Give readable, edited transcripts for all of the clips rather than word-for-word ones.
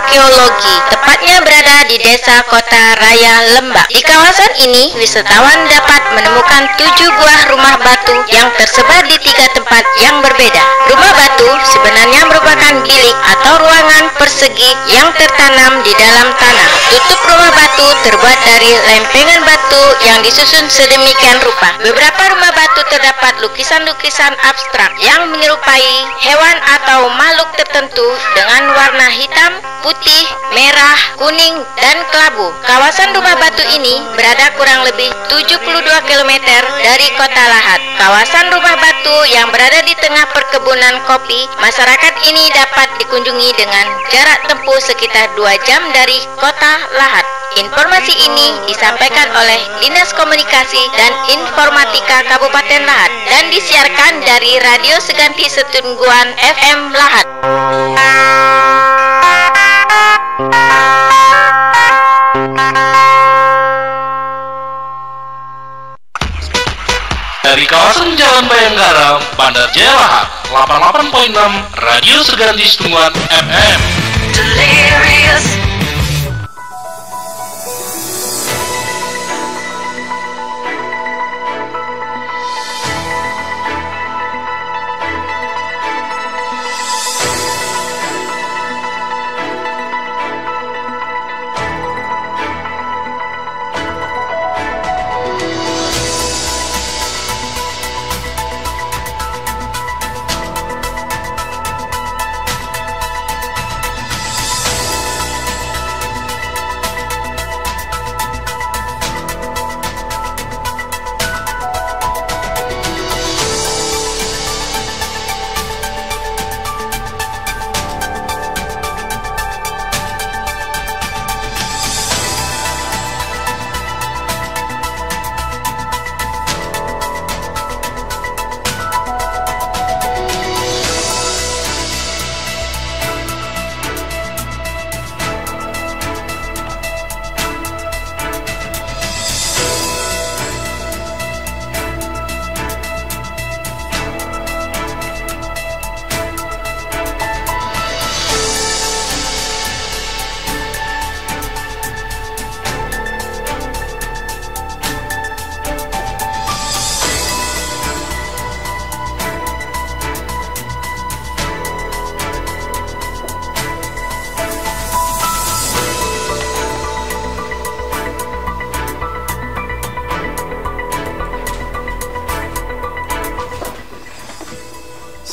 arkeologi, tepatnya berada di Desa Kota Raya Lembak. Di kawasan ini, wisatawan dapat menemukan 7 buah rumah batu yang tersebar di 3 tempat yang berbeda. Rumah batu sebenarnya merupakan bilik atau ruangan persegi yang tertanam di dalam tanah. Tutup rumah batu terbuat dari lempengan batu yang disusun sedemikian rupa. Beberapa rumah batu terdapat lukisan-lukisan abstrak yang menyerupai hewan atau makhluk tertentu dengan warna hitam, putih, merah, kuning, dan kelabu. Kawasan rumah batu ini berada kurang lebih 72 km dari kota Lahat. Kawasan rumah batu yang berada di tengah perkebunan kopi, masyarakat ini dapat dikunjungi dengan jarak tempuh sekitar 2 jam dari kota Lahat. Informasi ini disampaikan oleh Dinas Komunikasi dan Informatika Kabupaten Lahat dan disiarkan dari Radio Seganti Setungguan FM Lahat. Dari kawasan Jalan Bayangkara, Bandar Jaya Lahat, 88.6 Radio Seganti Setungguan FM. Delirious.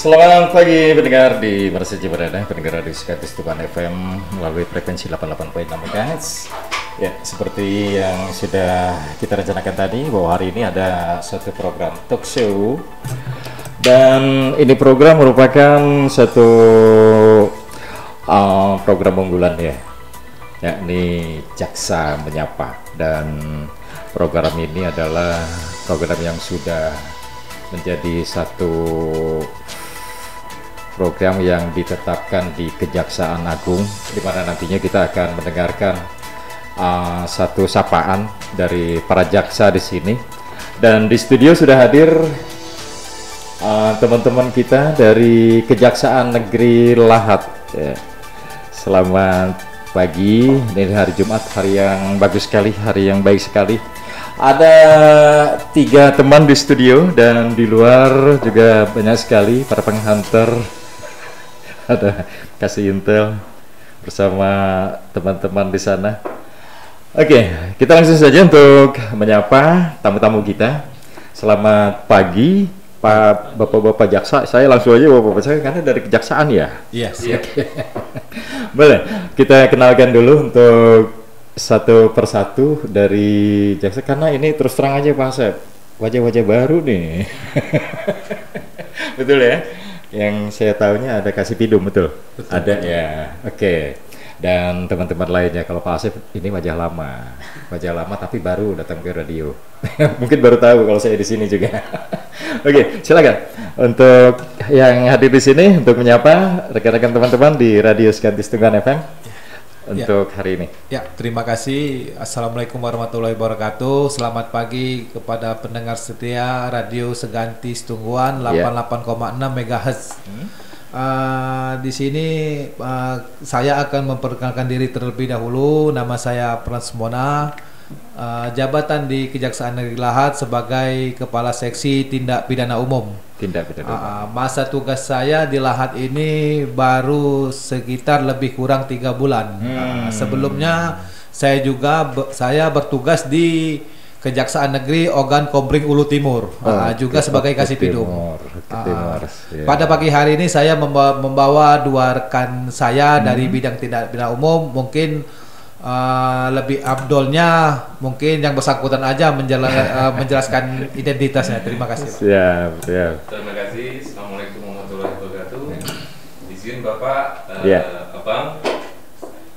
Selamat pagi pendengar di mana saja berada, pendengar Radio Seganti Setungguan FM melalui frekuensi 88.6 MHz. Ya, seperti yang sudah kita rencanakan tadi bahwa hari ini ada satu program talk show dan ini program merupakan satu program unggulan ya, yakni Jaksa Menyapa, dan program ini adalah program yang sudah menjadi satu program yang ditetapkan di Kejaksaan Agung, di mana nantinya kita akan mendengarkan satu sapaan dari para jaksa di sini. Dan di studio sudah hadir teman-teman kita dari Kejaksaan Negeri Lahat. Ya. Selamat pagi, ini hari Jumat, hari yang bagus sekali, hari yang baik sekali. Ada 3 teman di studio dan di luar juga banyak sekali para penghantar. Ada kasih intel bersama teman-teman di sana. Oke, kita langsung saja untuk menyapa tamu-tamu kita. Selamat pagi, Pak Bapak-bapak jaksa. Saya langsung aja Bapak-bapak saya karena dari kejaksaan ya. Iya, siap. Okay. Boleh, kita kenalkan dulu untuk satu persatu dari jaksa, karena ini terus terang aja Pak Asep, wajah-wajah baru nih. Betul ya? Yang saya tahunya ada Kasih Pidum, betul? Ada ya, oke. Dan teman-teman lainnya, kalau Pak Asep ini wajah lama tapi baru datang ke radio. Mungkin baru tahu kalau saya di sini juga. Oke, silakan untuk yang hadir di sini untuk menyapa rekan-rekan teman-teman di Radio Seganti Setungguan FM untuk hari ini. Ya, terima kasih. Assalamualaikum warahmatullahi wabarakatuh. Selamat pagi kepada pendengar setia Radio Seganti Setungguan 88,6 MHz. Di sini saya akan memperkenalkan diri terlebih dahulu. Nama saya Pransmona, jabatan di Kejaksaan Negeri Lahat sebagai Kepala Seksi Tindak Pidana Umum. Masa tugas saya di Lahat ini baru sekitar lebih kurang 3 bulan. Sebelumnya saya bertugas di Kejaksaan Negeri Ogan Komering Ulu Timur, juga sebagai Kasipidum. Pada pagi hari ini saya membawa 2 rekan saya dari bidang tindak pidana umum. Mungkin lebih abdolnya mungkin yang bersangkutan aja menjelaskan identitasnya. Terima kasih, Pak. Siap. Terima kasih. Assalamualaikum warahmatullahi wabarakatuh. Izin Bapak, Abang,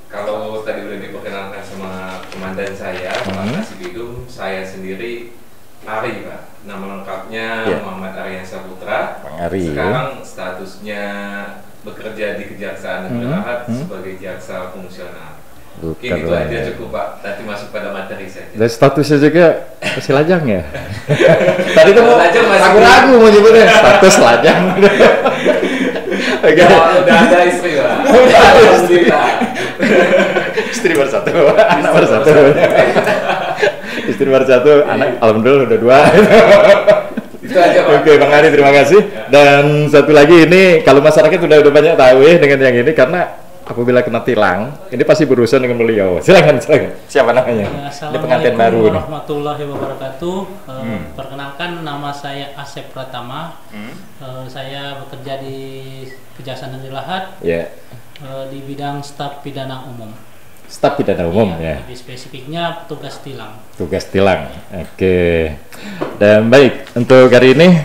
kalau tadi udah diperkenalkan sama komandan saya, Pak Kasipidum, saya sendiri Ari, Pak. Nama lengkapnya Muhammad Aryan Saputra. Sekarang statusnya bekerja di Kejaksaan Negeri Lahat sebagai jaksa fungsional. Mungkin itu aja cukup, Pak. Nanti masuk pada materi saja. Dan statusnya juga masih lajang ya. Tadi tuh ragu-ragu mau nyebutnya status lajang. Udah ada istri, Pak. Udah ada istri, Pak. Istri baru 1, anak baru 1. Istri baru 1, anak alhamdulillah udah 2. Itu aja, Pak. Oke, Bang Ari, terima kasih. Dan satu lagi ini, kalau masyarakat udah banyak tahu dengan yang ini, karena apabila kena tilang, ini pasti berurusan dengan beliau. Silakan. Siapa namanya? Ini pengantin baru nih. Warahmatullahi wabarakatuh. Perkenalkan, nama saya Asep Pratama. Saya bekerja di Kejaksaan Negeri Lahat. Di bidang staf pidana umum. Staf pidana umum ya. Lebih spesifiknya tugas tilang. Tugas tilang. Oke. Dan baik, untuk hari ini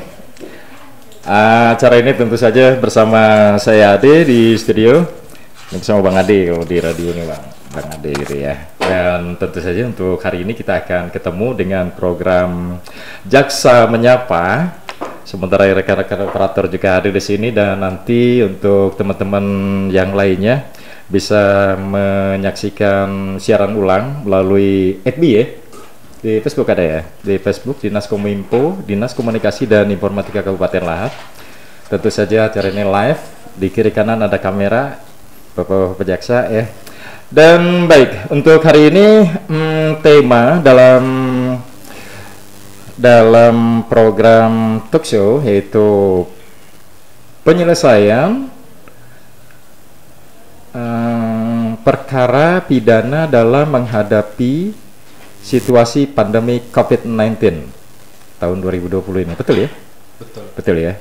acara ini tentu saja bersama saya Ade di studio, bersama Bang Ade kalau di radio ini Bang Ade gitu ya. Dan tentu saja untuk hari ini kita akan ketemu dengan program Jaksa Menyapa. Sementara rekan-rekan operator juga hadir di sini, dan nanti untuk teman-teman yang lainnya bisa menyaksikan siaran ulang melalui FB ya. Di Facebook ada ya, di Facebook Dinas Kominfo, Dinas Komunikasi dan Informatika Kabupaten Lahat. Tentu saja acara ini live, di kiri kanan ada kamera Bapak Jaksa ya. Dan baik, untuk hari ini tema dalam program talk show yaitu penyelesaian perkara pidana dalam menghadapi situasi pandemi COVID-19 tahun 2020 ini. Betul ya? Betul ya,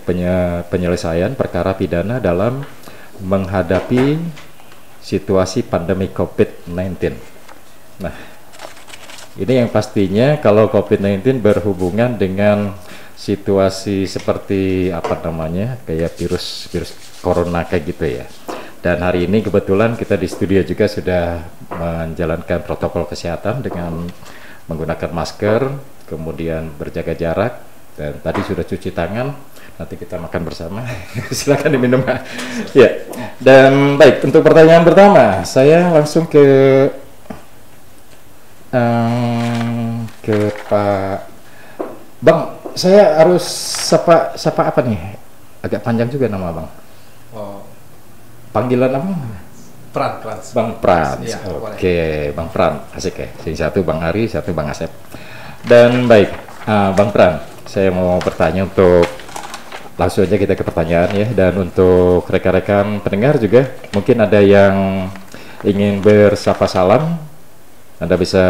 penyelesaian perkara pidana dalam menghadapi situasi pandemi COVID-19. Nah, ini yang pastinya kalau COVID-19 berhubungan dengan situasi seperti kayak virus corona kayak gitu ya. Dan hari ini kebetulan kita di studio juga sudah menjalankan protokol kesehatan dengan menggunakan masker, kemudian berjaga jarak, dan tadi sudah cuci tangan. Nanti kita makan bersama. Silakan diminum. Ya. Dan baik, untuk pertanyaan pertama, saya langsung ke Pak Bang. Saya harus sapa apa nih? Agak panjang juga nama Bang. Panggilan apa? Prans. Bang Prans. Ya, Oke, Bang Prans. Asik ya. Yang satu Bang Ari, satu Bang Asep. Dan baik, Bang Prans, saya mau bertanya untuk langsung aja kita ke pertanyaan ya. Dan untuk rekan-rekan pendengar juga, mungkin ada yang ingin bersapa salam, Anda bisa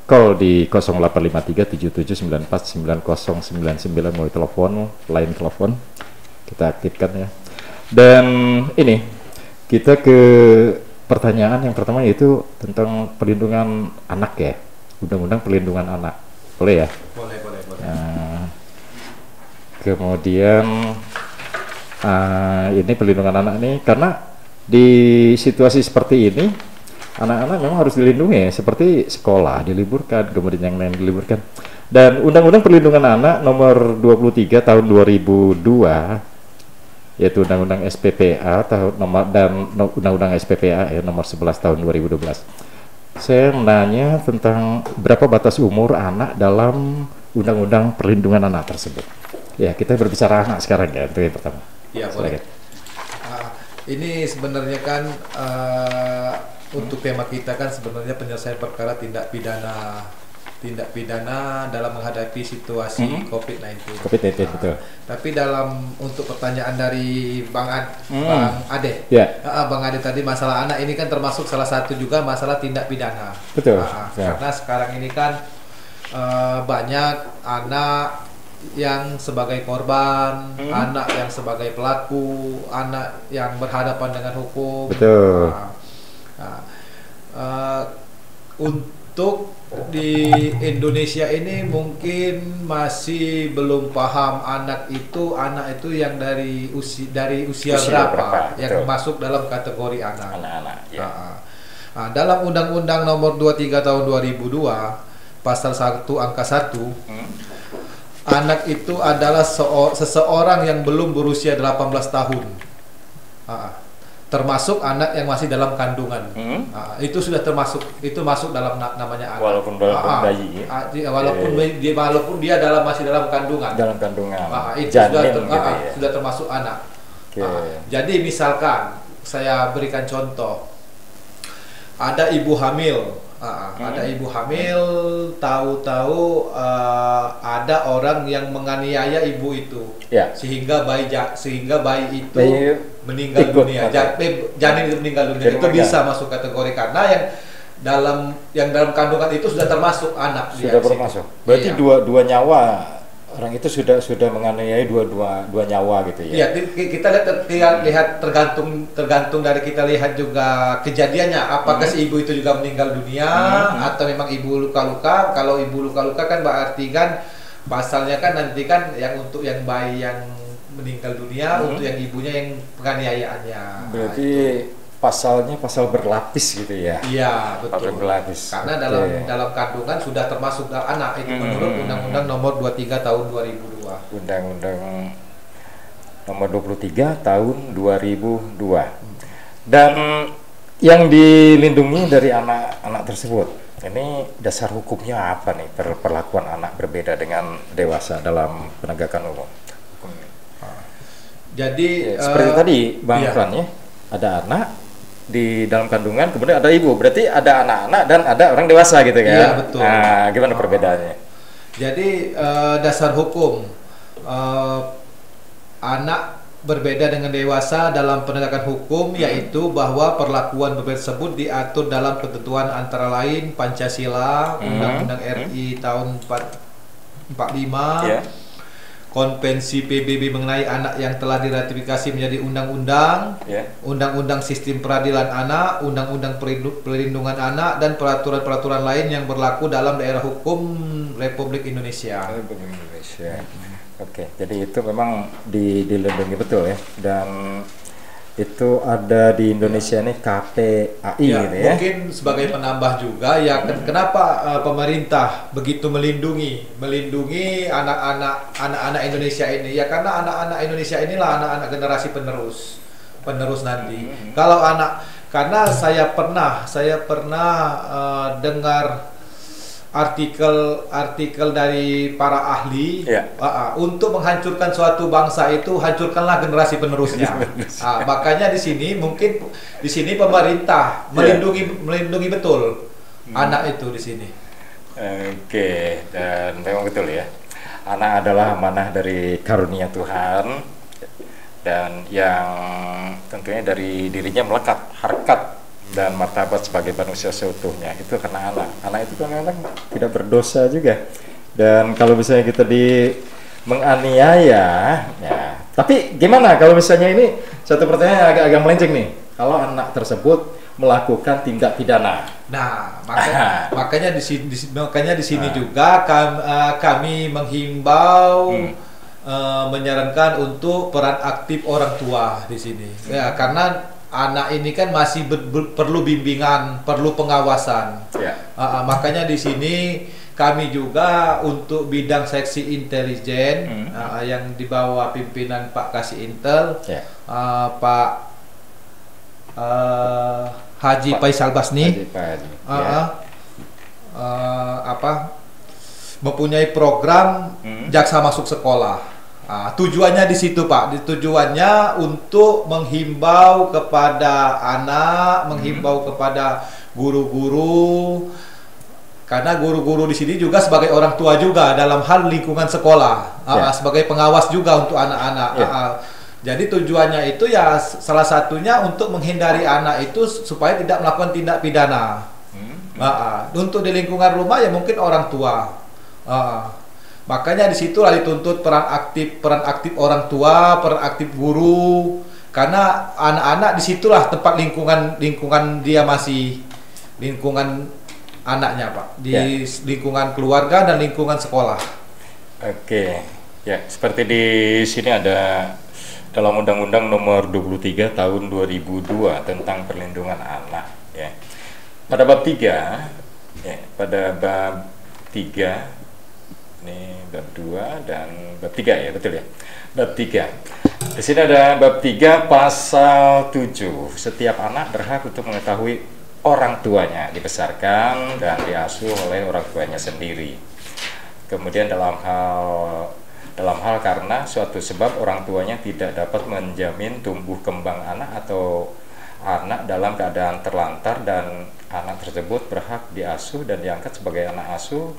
call di 085377949099 mau telepon, line telepon kita aktifkan ya. Dan ini kita ke pertanyaan yang pertama, yaitu tentang perlindungan anak ya, undang-undang perlindungan anak, boleh ya? Boleh. Kemudian ini perlindungan anak nih, karena di situasi seperti ini anak-anak memang harus dilindungi ya, seperti sekolah diliburkan, kemudian yang lain diliburkan. Dan Undang-Undang Perlindungan Anak nomor 23 tahun 2002, yaitu Undang-Undang SPPA dan Undang-Undang SPPA ya, nomor 11 tahun 2012. Saya menanya tentang berapa batas umur anak dalam Undang-Undang Perlindungan Anak tersebut. Ya, kita berbicara anak sekarang ya, itu yang pertama. Ya, boleh. Ini sebenarnya kan untuk tema kita kan sebenarnya penyelesaian perkara tindak pidana dalam menghadapi situasi COVID-19. Betul. Tapi untuk pertanyaan dari Bang Ade, Bang Ade tadi masalah anak ini kan termasuk salah satu juga masalah tindak pidana. Betul. Karena sekarang ini kan banyak anak yang sebagai korban, anak yang sebagai pelaku, anak yang berhadapan dengan hukum. Betul. Untuk di Indonesia ini mungkin masih belum paham anak itu yang dari usia berapa yang masuk dalam kategori anak. Dalam Undang-Undang Nomor 23 Tahun 2002 Pasal 1 Angka 1, anak itu adalah seseorang yang belum berusia 18 tahun, termasuk anak yang masih dalam kandungan. Itu sudah masuk dalam namanya anak. Walaupun bayi, walaupun dia masih dalam kandungan. Itu sudah termasuk anak. Jadi misalkan saya berikan contoh, ada ibu hamil. Ada ibu hamil, tahu-tahu ada orang yang menganiaya ibu itu, sehingga bayi itu meninggal dunia, janin itu meninggal dunia. Itu bisa masuk kategori karena yang dalam kandungan itu sudah termasuk anak. Sudah termasuk. Berarti dua nyawa orang itu sudah menganiaya dua nyawa gitu ya. Iya, kita lihat tergantung dari kita lihat juga kejadiannya, apakah si ibu itu juga meninggal dunia atau memang ibu luka-luka. Kalau ibu luka-luka kan berarti kan pasalnya kan nanti kan yang untuk yang bayi yang meninggal dunia, untuk yang ibunya yang penganiayaannya. Berarti pasalnya pasal berlapis gitu ya. Iya, betul. Pasal berlapis. Karena dalam kandungan sudah termasuk anak itu menurut Undang-Undang Nomor 23 Tahun 2002. Undang-Undang Nomor 23 Tahun 2002. Dan yang dilindungi dari anak-anak tersebut, ini dasar hukumnya apa nih perlakuan anak berbeda dengan dewasa dalam penegakan hukum? Jadi seperti tadi Bang Fran ya, ada anak di dalam kandungan, kemudian ada ibu, berarti ada anak-anak dan ada orang dewasa gitu kan? Iya, betul. Nah, gimana perbedaannya? Jadi dasar hukum anak berbeda dengan dewasa dalam penegakan hukum yaitu bahwa perlakuan berbeda tersebut diatur dalam ketentuan antara lain Pancasila, Undang-Undang RI tahun 45, Konvensi PBB mengenai anak yang telah diratifikasi menjadi undang-undang, Undang-Undang Sistem Peradilan Anak, Undang-Undang Perlindungan Anak, dan peraturan-peraturan lain yang berlaku dalam daerah hukum Republik Indonesia. Oke, jadi itu memang dilindungi betul ya, dan itu ada di Indonesia nih KPAI gitu ya. Mungkin sebagai penambah juga ya, kenapa pemerintah begitu melindungi anak-anak Indonesia ini ya, karena anak-anak Indonesia inilah anak-anak generasi penerus nanti. Karena saya pernah dengar artikel dari para ahli untuk menghancurkan suatu bangsa itu hancurkanlah generasi penerusnya. Makanya di sini pemerintah melindungi betul anak itu di sini. Oke, dan memang betul ya, anak adalah amanah dari karunia Tuhan dan yang tentunya dari dirinya melekat harkat dan martabat sebagai manusia seutuhnya itu karena anak itu kadang-kadang tidak berdosa juga. Dan kalau misalnya kita menganiaya ya, tapi gimana kalau misalnya ini satu pertanyaan agak melenceng nih, kalau anak tersebut melakukan tindak pidana. Nah, makanya di sini juga kami menghimbau menyarankan untuk peran aktif orang tua di sini. Ya, karena anak ini kan masih perlu bimbingan, perlu pengawasan. Makanya di sini kami juga untuk bidang seksi intelijen yang di bawah pimpinan Pak Kasih Intel, Pak Haji Faisal Basni, mempunyai program jaksa masuk sekolah. Tujuannya di situ Pak, tujuannya untuk menghimbau kepada anak, menghimbau kepada guru-guru, karena guru-guru di sini juga sebagai orang tua juga dalam hal lingkungan sekolah, sebagai pengawas juga untuk anak-anak. Jadi tujuannya itu ya salah satunya untuk menghindari anak itu supaya tidak melakukan tindak pidana. Untuk di lingkungan rumah ya mungkin orang tua. Makanya disitulah dituntut peran aktif orang tua, peran aktif guru, karena anak-anak disitulah tempat lingkungan dia masih lingkungan anaknya Pak, di lingkungan keluarga dan lingkungan sekolah. Oke, ya seperti di sini ada dalam Undang-Undang Nomor 23 Tahun 2002 tentang perlindungan anak. Ya. Pada bab 3, pada bab 3. Ini bab 2 dan bab 3 ya, betul ya? Bab 3. Di sini ada bab 3 pasal 7. Setiap anak berhak untuk mengetahui orang tuanya dibesarkan dan diasuh oleh orang tuanya sendiri. Kemudian dalam hal karena suatu sebab orang tuanya tidak dapat menjamin tumbuh kembang anak atau anak dalam keadaan terlantar dan anak tersebut berhak diasuh dan diangkat sebagai anak asuh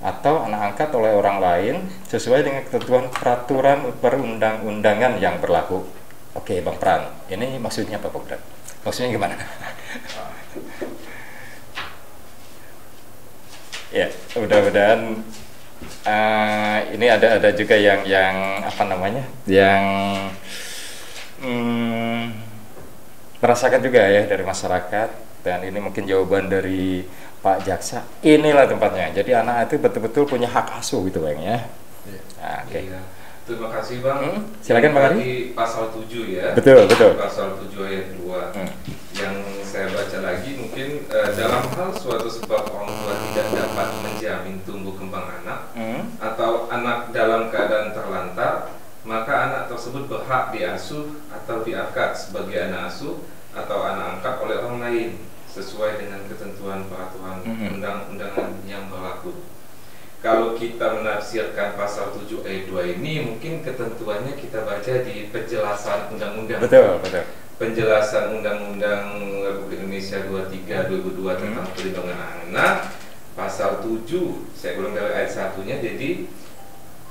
atau anak angkat oleh orang lain sesuai dengan ketentuan peraturan perundang-undangan yang berlaku. Oke, Bang Pran, ini maksudnya apa, Bang Pran? Maksudnya gimana? Ya, mudah-mudahan ini ada juga yang apa namanya, yang merasakan juga ya dari masyarakat, dan ini mungkin jawaban dari Pak Jaksa, inilah tempatnya. Jadi anak itu betul-betul punya hak asuh gitu Bang ya. Nah, oke. Iya. Terima kasih Bang. Silakan Bang Ari. Di pasal 7 ya. Betul. Pasal 7 ayat 2. Yang saya baca lagi mungkin dalam hal suatu sebab orang tua tidak dapat menjamin tumbuh kembang anak atau anak dalam keadaan terlantar, maka anak tersebut berhak diasuh atau diangkat sebagai anak asuh atau anak angkat oleh orang lain sesuai dengan ketentuan peraturan undang-undangan yang berlaku. Kalau kita menafsirkan pasal 7 ayat 2 ini, mungkin ketentuannya kita baca di penjelasan undang-undang. Betul. Penjelasan Undang-Undang Republik Indonesia 23 2002 tentang perlindungan anak, pasal 7, saya ulang dari ayat 1-nya, jadi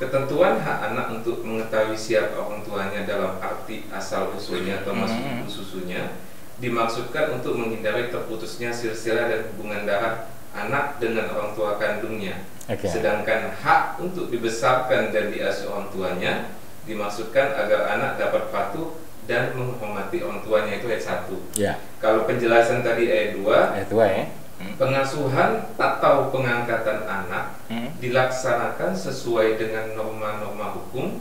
ketentuan hak anak untuk mengetahui siapa orang tuanya dalam arti asal usulnya atau masuk ibu susunya dimaksudkan untuk menghindari terputusnya silsilah dan hubungan darah anak dengan orang tua kandungnya. Sedangkan hak untuk dibesarkan dan diasuh orang tuanya dimaksudkan agar anak dapat patuh dan menghormati orang tuanya, itu ayat 1. Kalau penjelasan tadi ayat 2, pengasuhan atau pengangkatan anak dilaksanakan sesuai dengan norma-norma hukum,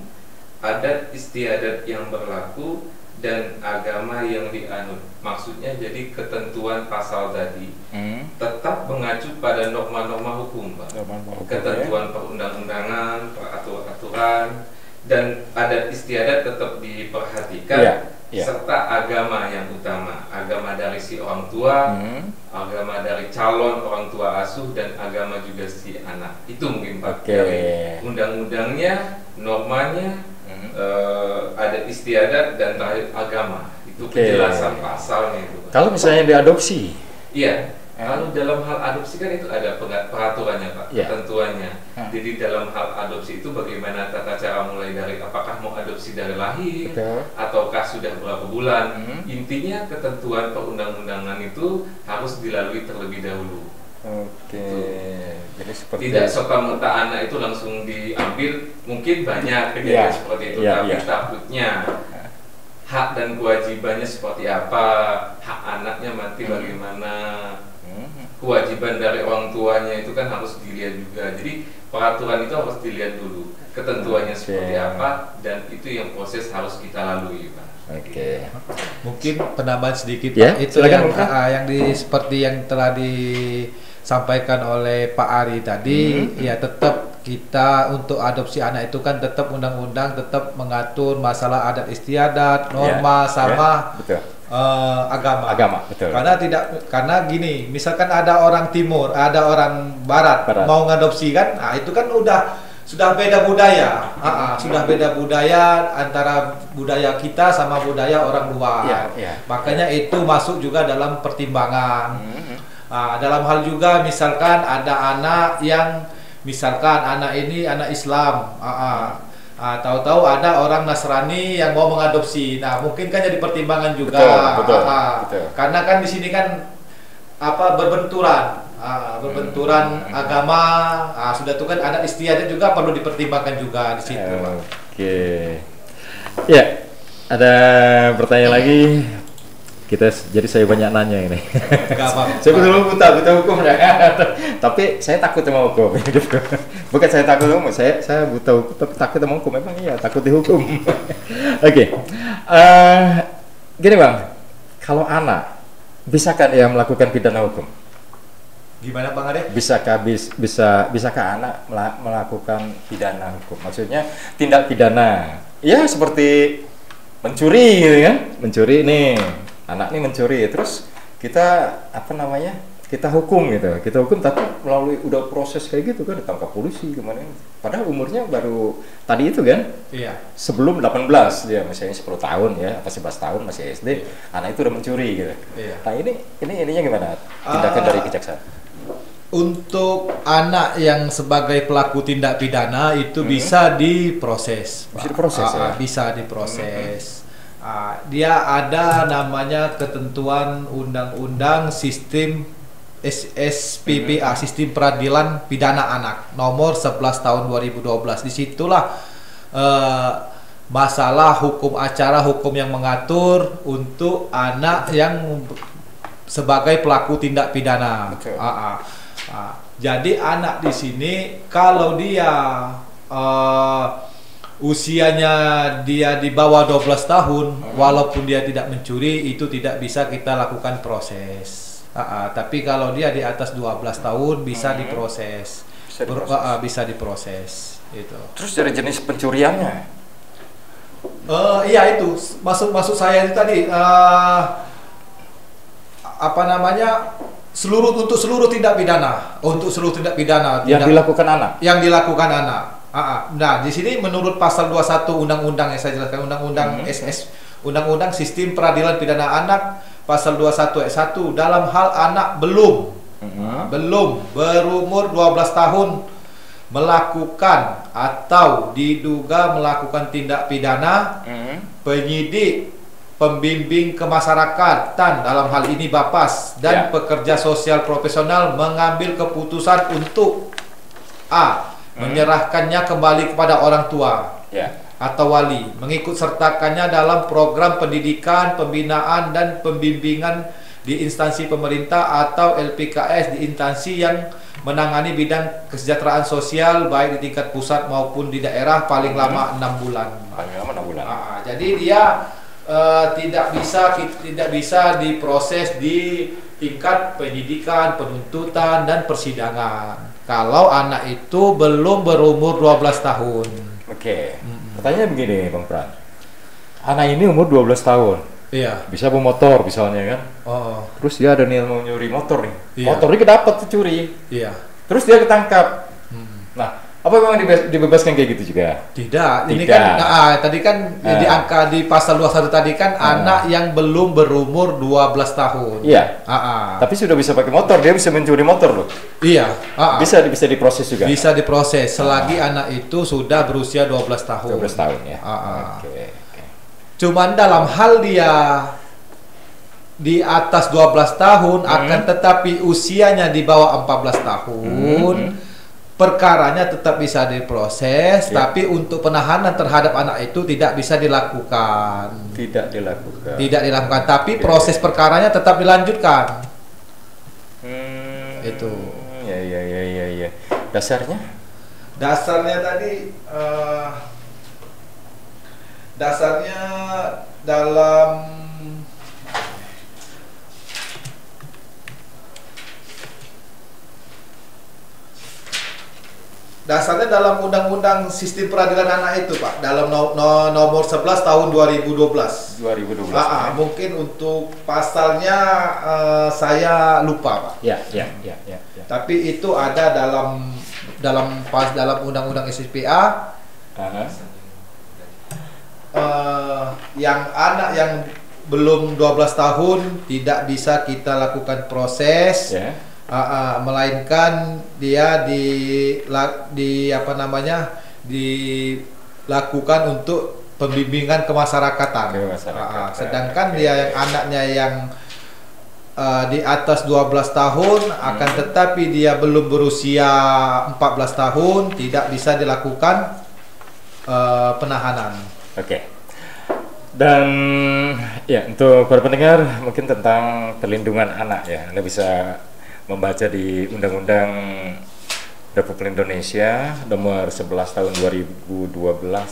adat istiadat yang berlaku, dan agama yang dianut. Maksudnya jadi ketentuan pasal tadi tetap mengacu pada norma-norma hukum, Pak. Ketentuan perundang-undangan, peraturan, dan adat istiadat tetap diperhatikan, serta agama yang utama, agama dari si orang tua, agama dari calon orang tua asuh, dan agama juga si anak. Itu mungkin Pak, dari undang-undangnya, normanya, adat istiadat, dan terakhir agama. Itu penjelasan pasalnya itu. Kalau misalnya diadopsi, kalau dalam hal adopsi kan itu ada peraturannya Pak, ketentuannya. Jadi dalam hal adopsi itu bagaimana tata cara mulai dari apakah mau adopsi dari lahir, ataukah sudah berapa bulan. Intinya ketentuan perundang-undangan itu harus dilalui terlebih dahulu. Jadi seperti tidak serta-merta anak itu langsung diambil, mungkin banyak kejadian seperti itu, tapi takutnya hak dan kewajibannya seperti apa, hak anaknya nanti bagaimana, kewajiban dari orang tuanya itu kan harus dilihat juga. Jadi peraturan itu harus dilihat dulu, ketentuannya seperti apa, dan itu yang proses harus kita lalui, Pak. Mungkin penambahan sedikit Pak, itu yang seperti yang telah disampaikan oleh Pak Ari tadi, ya tetap kita untuk adopsi anak itu kan tetap undang-undang tetap mengatur masalah adat istiadat, norma sama agama. Karena gini, misalkan ada orang timur, ada orang barat mau ngadopsi kan, nah itu kan udah sudah beda budaya. Sudah beda budaya antara budaya kita sama budaya orang luar. Makanya itu masuk juga dalam pertimbangan. Dalam hal juga misalkan ada anak yang misalkan anak ini anak Islam. Tahu-tahu ada orang Nasrani yang mau mengadopsi. Nah, mungkin kan jadi pertimbangan juga. Betul. Karena kan di sini kan berbenturan agama. Sudah itu kan adat istiadat juga perlu dipertimbangkan juga di situ. Oke. Ya, ada pertanyaan lagi. Jadi saya banyak nanya ini. Saya betul buta hukum ya. Tapi saya takut sama hukum. Bukan saya takut sama hukum, saya buta hukum tapi takut sama hukum. Memang iya, takut dihukum. Oke. Gini Bang, kalau anak bisakah dia melakukan pidana hukum? Gimana Bang Ade? Bisakah anak melakukan pidana hukum? Maksudnya tindak pidana. Ya seperti mencuri gitu kan? Mencuri nih. Anak ini mencuri, terus kita kita hukum gitu, tapi melalui udah proses kayak gitu kan, ditangkap polisi kemana, padahal umurnya baru tadi itu kan, sebelum 18 dia misalnya 10 tahun ya, apa 11 tahun masih SD, anak itu udah mencuri gitu. Nah ininya gimana tindakan dari kejaksaan? Untuk anak yang sebagai pelaku tindak pidana itu bisa diproses. Bisa diproses. Dia ada namanya ketentuan undang-undang sistem SPPA, Sistem Peradilan Pidana Anak nomor 11 tahun 2012. Disitulah masalah hukum acara, hukum yang mengatur untuk anak yang sebagai pelaku tindak pidana. Jadi anak di sini kalau dia usianya dia di bawah 12 tahun, walaupun dia tidak mencuri, itu tidak bisa kita lakukan proses. Tapi kalau dia di atas 12 tahun bisa diproses. Bisa diproses. Itu. Terus dari jenis pencuriannya? Iya itu maksud saya itu tadi untuk seluruh tindak pidana, yang dilakukan anak. Nah, di sini menurut pasal 21 undang-undang yang saya jelaskan, Undang-Undang Sistem Peradilan Pidana Anak pasal 21 ayat 1, dalam hal anak belum berumur 12 tahun melakukan atau diduga melakukan tindak pidana, penyidik pembimbing kemasyarakatan dalam hal ini Bapas dan pekerja sosial profesional mengambil keputusan untuk menyerahkannya kembali kepada orang tua atau wali, mengikut sertakannya dalam program pendidikan, pembinaan dan pembimbingan di instansi pemerintah atau LPKS di instansi yang menangani bidang kesejahteraan sosial baik di tingkat pusat maupun di daerah paling lama 6 bulan. Jadi dia tidak bisa diproses di tingkat penyidikan, penuntutan dan persidangan kalau anak itu belum berumur 12 tahun. Pertanyaannya begini Bang Pran, anak ini umur 12 tahun, bisa bawa motor misalnya kan, terus dia ada niat mau nyuri motor nih, motornya kedapat curi, terus dia ketangkap. Nah, apa memang dibebaskan kayak gitu juga? Tidak. Ini kan tadi kan di angka di pasal 21 tadi kan anak yang belum berumur 12 tahun. Tapi sudah bisa pakai motor, dia bisa mencuri motor loh. Bisa diproses juga. Bisa diproses selagi anak itu sudah berusia 12 tahun. 12 tahun ya. Cuman dalam hal dia di atas 12 tahun akan tetapi usianya di bawah 14 tahun. Perkaranya tetap bisa diproses, tapi untuk penahanan terhadap anak itu tidak bisa dilakukan. Tidak dilakukan, tapi proses perkaranya tetap dilanjutkan. Itu. Ya. Dasarnya tadi dasarnya dalam Undang-Undang Sistem Peradilan Anak itu Pak, dalam nomor 11 tahun 2012. Mungkin untuk pasalnya saya lupa Pak. Ya. Tapi itu ada dalam dalam undang-undang SPPA yang anak yang belum 12 tahun tidak bisa kita lakukan proses, melainkan dia dilakukan untuk pembimbingan kemasyarakatan. Sedangkan dia yang anaknya yang di atas 12 tahun akan tetapi dia belum berusia 14 tahun tidak bisa dilakukan penahanan. Oke. Dan ya, untuk para pendengar mungkin tentang perlindungan anak ya, Anda bisa membaca di Undang-Undang Republik Indonesia nomor 11 tahun 2012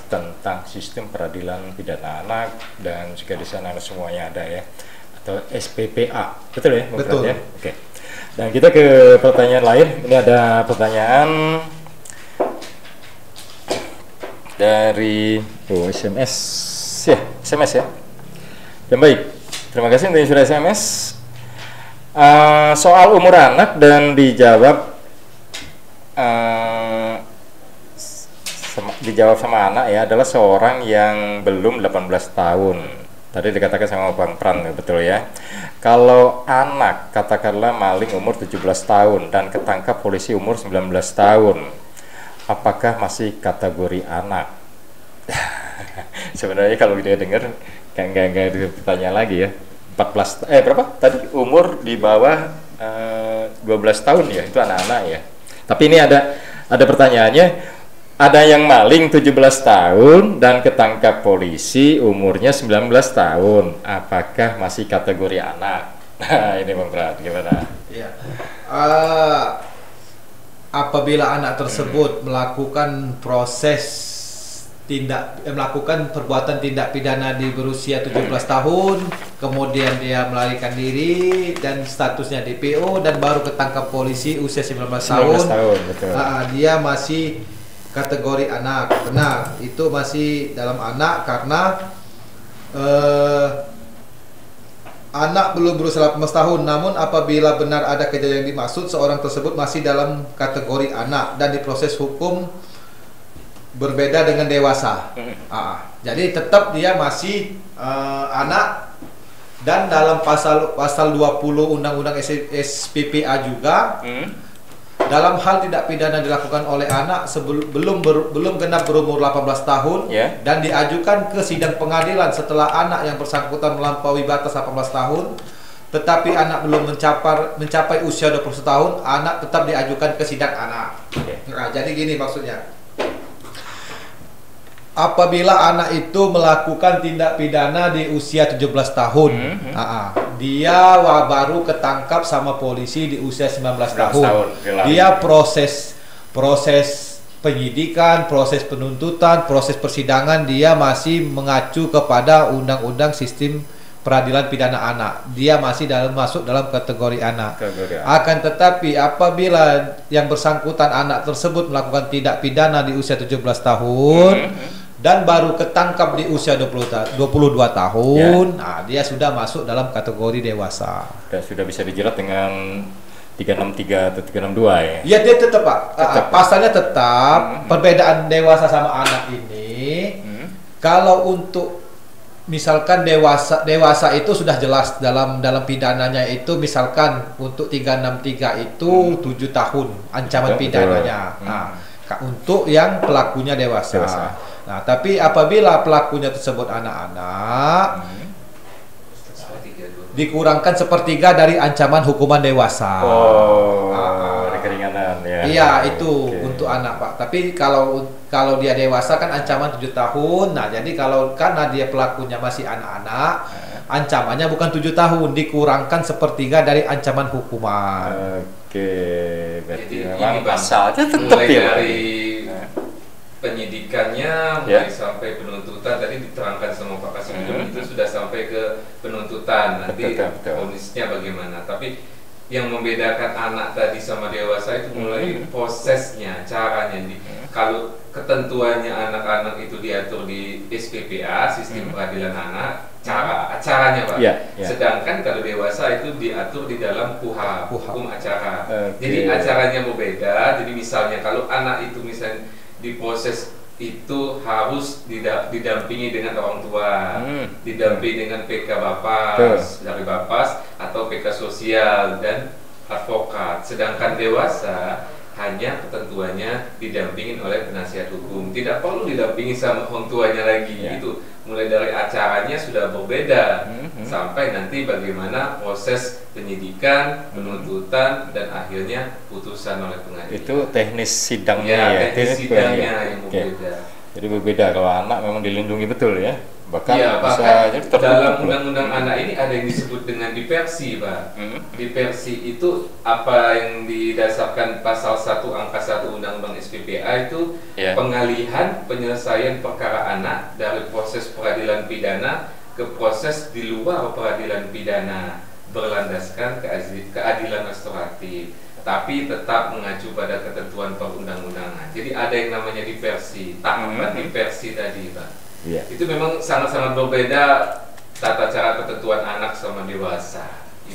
tentang sistem peradilan pidana anak, dan juga di sana semuanya ada ya, atau SPPA, betul ya? Betul. Ya? Oke. Dan kita ke pertanyaan lain. Ini ada pertanyaan dari SMS ya, SMS ya. Dan baik, terima kasih untuk yang sudah SMS. Soal umur anak dan dijawab sama anak ya, adalah seorang yang belum 18 tahun. Tadi dikatakan sama Bang Pran, betul ya. Kalau anak katakanlah maling umur 17 tahun dan ketangkap polisi umur 19 tahun, apakah masih kategori anak? Sebenarnya kalau dia dengar nggak ditanya lagi ya. 14 berapa tadi, umur di bawah 12 tahun ya, itu anak-anak ya. Tapi ini ada pertanyaannya, ada yang maling 17 tahun dan ketangkap polisi umurnya 19 tahun, apakah masih kategori anak? Nah, ini Bang Prat, gimana? Ya. Apabila anak tersebut melakukan melakukan perbuatan tindak pidana di berusia 17 tahun, kemudian dia melarikan diri dan statusnya DPO dan baru ketangkap polisi usia 19 tahun, betul. Dia masih kategori anak. Benar, itu masih dalam anak karena anak belum berusia 18 tahun. Namun apabila benar ada kejadian yang dimaksud, seorang tersebut masih dalam kategori anak dan diproses hukum berbeda dengan dewasa. Jadi tetap dia masih anak, dan dalam pasal 20 Undang-Undang SPPA juga dalam hal tidak pidana dilakukan oleh anak belum genap berumur 18 tahun dan diajukan ke sidang pengadilan setelah anak yang bersangkutan melampaui batas 18 tahun, tetapi anak belum mencapai usia 21 tahun, anak tetap diajukan ke sidang anak. Nah, jadi gini maksudnya. Apabila anak itu melakukan tindak pidana di usia 17 tahun, dia baru ketangkap sama polisi di usia 19 tahun. Dia proses penyidikan, proses penuntutan, proses persidangan, dia masih mengacu kepada Undang-Undang Sistem Peradilan Pidana Anak. Dia masih masuk dalam kategori anak. Akan tetapi apabila yang bersangkutan anak tersebut melakukan tindak pidana di usia 17 tahun dan baru ketangkap di usia 22 tahun, nah dia sudah masuk dalam kategori dewasa. Dan sudah bisa dijerat dengan 363 atau 362 ya? Ya, dia tetap Pak. Pasalnya tetap, perbedaan dewasa sama anak ini. Kalau untuk misalkan dewasa itu sudah jelas dalam pidananya itu, misalkan untuk 363 itu 7 tahun ancaman pidananya. Nah, untuk yang pelakunya dewasa. Nah, tapi apabila pelakunya tersebut anak-anak, dikurangkan sepertiga dari ancaman hukuman dewasa. Ada keringanan ya. Iya, itu untuk anak Pak. Tapi kalau dia dewasa kan ancaman 7 tahun. Nah, jadi kalau karena dia pelakunya masih anak-anak, ancamannya bukan 7 tahun, dikurangkan sepertiga dari ancaman hukuman. Berarti memang pasalnya tetap ya. Dari penyidikannya mulai sampai penuntutan, tadi diterangkan sama Pak Kasih itu sudah sampai ke penuntutan, nanti vonisnya bagaimana. Tapi yang membedakan anak tadi sama dewasa itu mulai prosesnya, caranya. Kalau ketentuannya anak-anak itu diatur di SPPA, Sistem Peradilan Anak, acaranya Pak. Sedangkan kalau dewasa itu diatur di dalam KUHP, hukum acara. Jadi acaranya berbeda. Jadi misalnya kalau anak itu misalnya diproses itu harus didampingi dengan orang tua, didampingi dengan PK Bapas dari Bapas atau PK Sosial dan advokat. Sedangkan dewasa hanya ketentuannya didampingin oleh penasihat hukum, tidak perlu didampingi sama orang tuanya lagi. Itu mulai dari acaranya sudah berbeda sampai nanti bagaimana proses penyidikan, penuntutan dan akhirnya putusan oleh pengadilan. Itu teknis sidangnya teknis sidangnya yang berbeda. Jadi berbeda kalau anak memang dilindungi betul ya. Bahkan bisa dalam undang-undang anak ini ada yang disebut dengan diversi, Pak. Diversi itu apa yang didasarkan pasal 1 angka 1 Undang-Undang SPPA itu pengalihan penyelesaian perkara anak dari proses peradilan pidana ke proses di luar peradilan pidana berlandaskan keadilan restoratif, tapi tetap mengacu pada ketentuan perundang-undangan. Jadi ada yang namanya diversi, tahapan diversi tadi, Pak. Itu memang sangat-sangat berbeda tata cara ketentuan anak sama dewasa.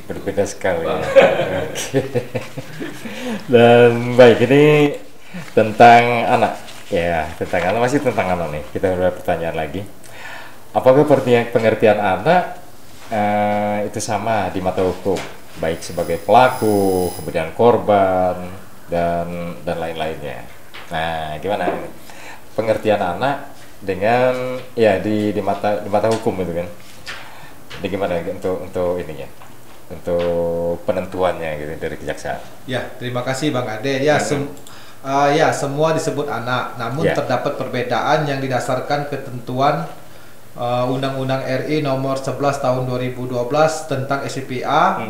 Berbeda sekali. Dan baik, ini tentang anak. Ya, tentang anak, masih tentang anak nih. Kita ada pertanyaan lagi. Apakah pengertian anak itu sama di mata hukum, baik sebagai pelaku, kemudian korban dan lain-lainnya? Nah, gimana ini? Pengertian anak dengan di mata hukum itu kan. Ini gimana untuk ininya? Untuk penentuannya gitu dari kejaksaan. Ya, terima kasih Bang Ade. Semua disebut anak, namun terdapat perbedaan yang didasarkan ketentuan Undang-Undang RI nomor 11 tahun 2012 tentang SPPA,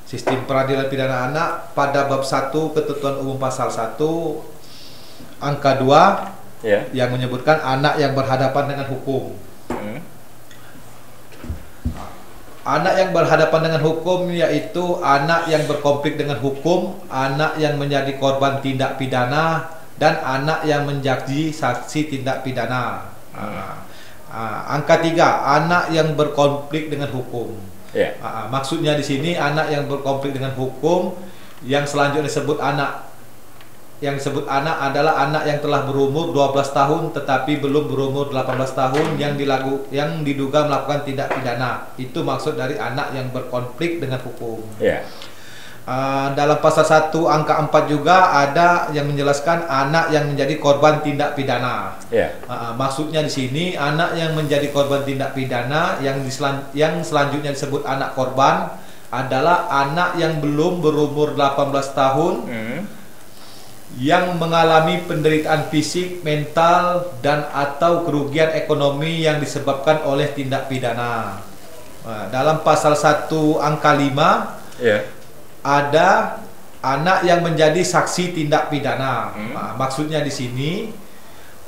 Sistem Peradilan Pidana Anak, pada bab 1 ketentuan umum pasal 1 angka 2 yang menyebutkan anak yang berhadapan dengan hukum. Anak yang berhadapan dengan hukum yaitu anak yang berkonflik dengan hukum, anak yang menjadi korban tindak pidana, dan anak yang menjadi saksi tindak pidana. Angka 3, anak yang berkonflik dengan hukum. Maksudnya di sini anak yang berkonflik dengan hukum, yang selanjutnya disebut anak. Yang disebut anak adalah anak yang telah berumur 12 tahun tetapi belum berumur 18 tahun yang diduga melakukan tindak pidana. Itu maksud dari anak yang berkonflik dengan hukum. Dalam pasal 1 angka 4 juga ada yang menjelaskan anak yang menjadi korban tindak pidana. Maksudnya di sini anak yang menjadi korban tindak pidana yang selanjutnya disebut anak korban adalah anak yang belum berumur 18 tahun yang mengalami penderitaan fisik, mental, dan atau kerugian ekonomi yang disebabkan oleh tindak pidana. Dalam pasal 1 angka 5 ada anak yang menjadi saksi tindak pidana. Maksudnya di sini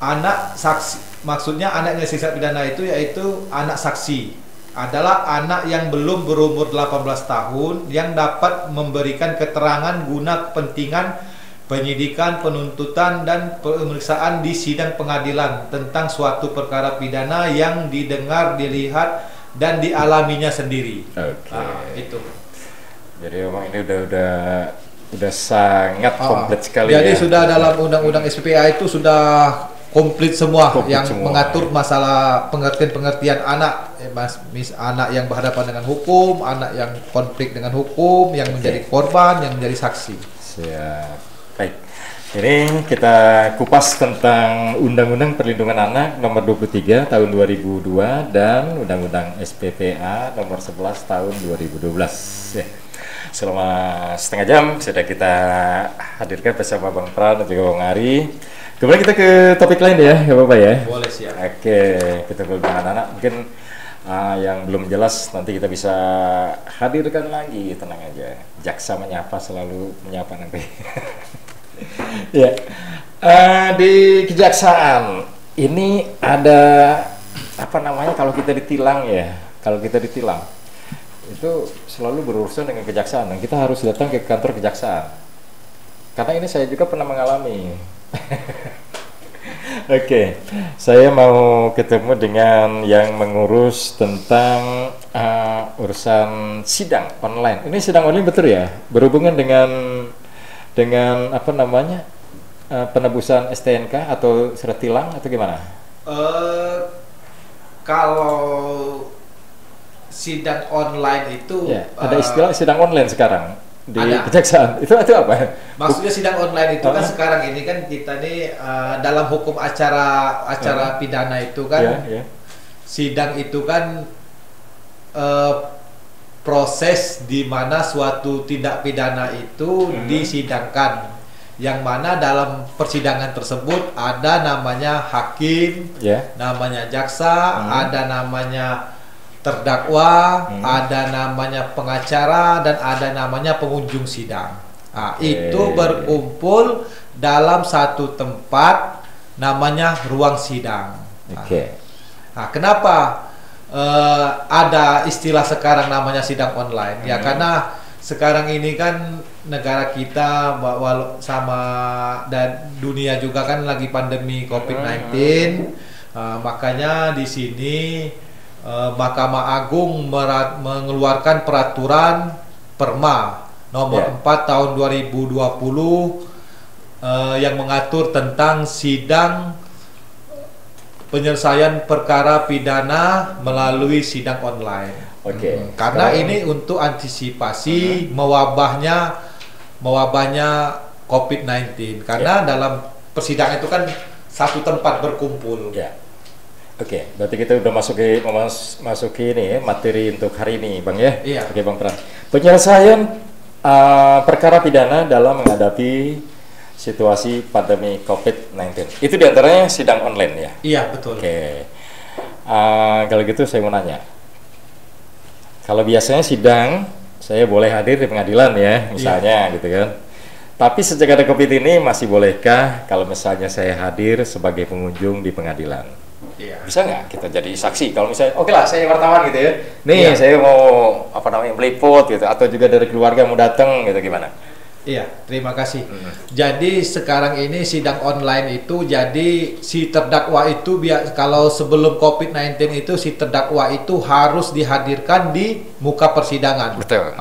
anak saksi, maksudnya anak yang tindak pidana itu yaitu anak saksi adalah anak yang belum berumur 18 tahun yang dapat memberikan keterangan guna kepentingan penyidikan, penuntutan, dan pemeriksaan di sidang pengadilan tentang suatu perkara pidana yang didengar, dilihat, dan dialaminya sendiri. Itu. Jadi memang ini udah sangat komplit sekali. Jadi sudah dalam undang-undang SPPA itu sudah komplit semua yang mengatur masalah pengertian anak, anak yang berhadapan dengan hukum, anak yang konflik dengan hukum, yang menjadi korban, yang menjadi saksi. Siap. Baik, ini kita kupas tentang Undang-Undang Perlindungan Anak nomor 23 tahun 2002 dan Undang-Undang SPPA nomor 11 tahun 2012. Selama setengah jam sudah kita hadirkan bersama Bang Pran dan juga Bang Ari. Kemudian kita ke topik lain ya Bapak ya? Boleh, siap. Oke, kita perlindungan anak. Mungkin yang belum jelas nanti kita bisa hadirkan lagi, tenang aja. Jaksa menyapa, selalu menyapa nanti. Di kejaksaan ini ada apa namanya kalau kita ditilang itu selalu berurusan dengan kejaksaan dan kita harus datang ke kantor kejaksaan. Karena ini saya juga pernah mengalami. Oke, saya mau ketemu dengan yang mengurus tentang urusan sidang online. Ini sidang online betul ya? Berhubungan dengan apa namanya penebusan STNK atau surat tilang atau gimana? Kalau sidang online itu ya, ada istilah sidang online sekarang di ada. Kejaksaan. Itu apa? Maksudnya sidang online itu kan sekarang ini kan kita nih dalam hukum acara pidana itu kan sidang itu kan proses di mana suatu tindak pidana itu disidangkan, yang mana dalam persidangan tersebut ada namanya hakim, namanya jaksa, ada namanya terdakwa, ada namanya pengacara, dan ada namanya pengunjung sidang. Nah, itu berkumpul dalam satu tempat namanya ruang sidang. Nah, kenapa ada istilah sekarang namanya sidang online? Ya karena sekarang ini kan negara kita sama dan dunia juga kan lagi pandemi COVID-19, makanya di sini Mahkamah Agung mengeluarkan peraturan Perma nomor 4 tahun 2020 yang mengatur tentang sidang penyelesaian perkara pidana melalui sidang online. Karena ini untuk antisipasi mewabahnya COVID-19. Karena dalam persidangan itu kan satu tempat berkumpul. Berarti kita udah masuki ini ya, materi untuk hari ini, Bang ya. Oke, Bang Pran. Penyelesaian perkara pidana dalam menghadapi situasi pandemi COVID-19. Itu diantaranya sidang online ya? Iya, betul. Kalau gitu saya mau nanya. Kalau biasanya sidang, saya boleh hadir di pengadilan ya, misalnya gitu kan. Tapi sejak ada COVID ini masih bolehkah kalau misalnya saya hadir sebagai pengunjung di pengadilan? Bisa nggak kita jadi saksi? Kalau misalnya, oke lah, saya wartawan gitu ya. Nih, saya mau meliput gitu, atau juga dari keluarga mau datang gitu, gimana? Iya, terima kasih. Jadi sekarang ini sidang online itu, jadi si terdakwa itu kalau sebelum COVID-19 itu si terdakwa itu harus dihadirkan di muka persidangan. Betul.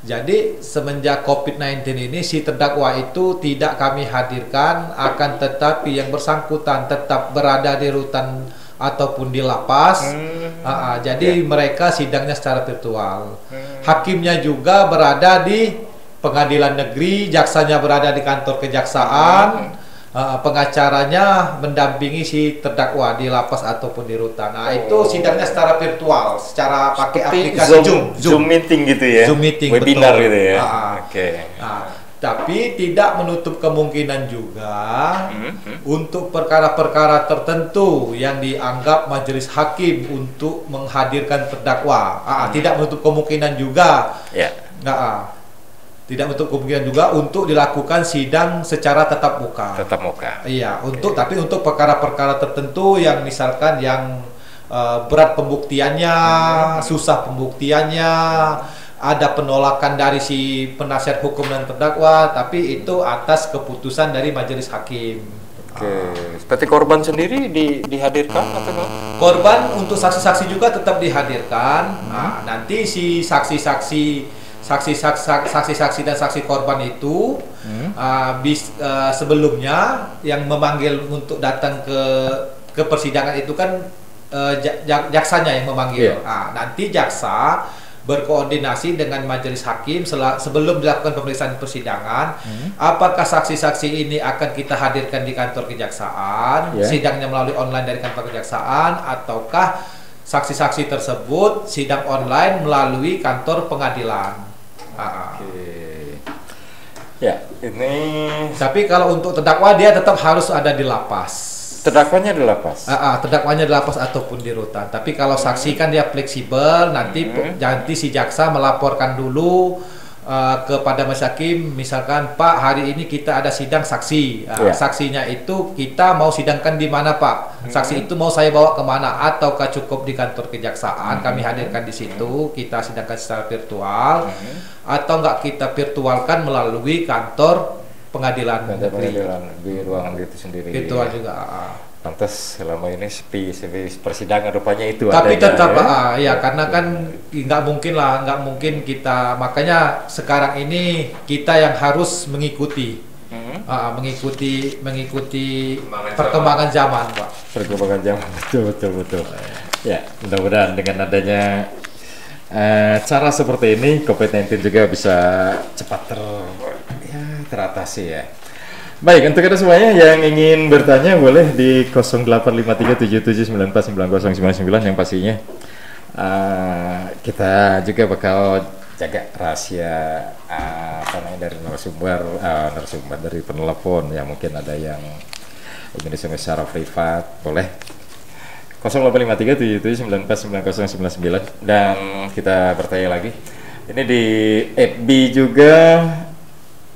Jadi semenjak COVID-19 ini si terdakwa itu tidak kami hadirkan, akan tetapi yang bersangkutan tetap berada di rutan ataupun di lapas. Jadi mereka sidangnya secara virtual. Hakimnya juga berada di pengadilan negeri, jaksanya berada di kantor kejaksaan, pengacaranya mendampingi si terdakwa di lapas ataupun di rutan. Nah, itu sidangnya secara virtual, secara pakai aplikasi Zoom meeting gitu ya. Zoom meeting, webinar betul. Gitu ya. Tapi tidak menutup kemungkinan juga untuk perkara-perkara tertentu yang dianggap majelis hakim untuk menghadirkan terdakwa. Tidak menutup kemungkinan juga. Tidak menutup kemungkinan juga untuk dilakukan sidang secara tatap muka. Iya, tapi untuk perkara-perkara tertentu yang misalkan yang berat pembuktiannya, susah pembuktiannya, ada penolakan dari si penasihat hukum dan terdakwa, tapi itu atas keputusan dari majelis hakim. Seperti korban sendiri dihadirkan atau enggak? Korban untuk saksi-saksi juga tetap dihadirkan. Nah, nanti si saksi-saksi dan saksi korban itu sebelumnya yang memanggil untuk datang ke persidangan itu kan jaksanya yang memanggil. Nanti jaksa berkoordinasi dengan majelis hakim sebelum dilakukan pemeriksaan persidangan, apakah saksi-saksi ini akan kita hadirkan di kantor kejaksaan, sidangnya melalui online dari kantor kejaksaan, ataukah saksi-saksi tersebut sidang online melalui kantor pengadilan. Ini. Tapi kalau untuk terdakwa dia tetap harus ada di lapas. Terdakwanya di lapas. Terdakwanya di lapas ataupun di rutan. Tapi kalau saksi kan dia fleksibel. Nanti si jaksa melaporkan dulu kepada majelis hakim, misalkan Pak, hari ini kita ada sidang saksi. Saksinya itu kita mau sidangkan di mana Pak? Saksi itu mau saya bawa kemana? Ataukah cukup di kantor kejaksaan? Kami hadirkan di situ, kita sidangkan secara virtual. Atau enggak kita virtualkan melalui kantor pengadilan di ruangan itu sendiri. Virtual juga. Pantas selama ini sepi persidangan rupanya itu. Tapi adanya, tetap ya? karena kan nggak mungkin kita, makanya sekarang ini kita yang harus mengikuti perkembangan zaman, Pak. Perkembangan zaman, betul. Ya, mudah-mudahan dengan adanya cara seperti ini COVID-19 juga bisa cepat teratasi ya. Baik, untuk kita semuanya yang ingin bertanya boleh di 085377949099 yang pastinya kita juga bakal jaga rahasia dari narasumber dari penelepon yang mungkin ada yang ingin disebut secara privat, boleh 085377949099 dan kita bertanya lagi. Ini di FB juga,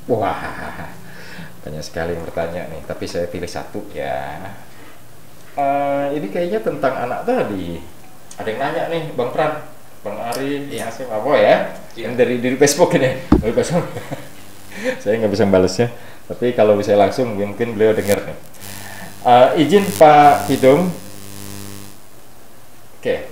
wah banyak sekali yang bertanya nih, tapi saya pilih satu ya. Ini kayaknya tentang anak tadi. Ada yang nanya nih, Bang Pran, Bang Ari, Hasim apa ya? Ini dari Facebook ini. Dari Facebook. Saya nggak bisa balasnya, tapi kalau bisa langsung mungkin beliau dengar nih. Izin Pak Pidum. Oke.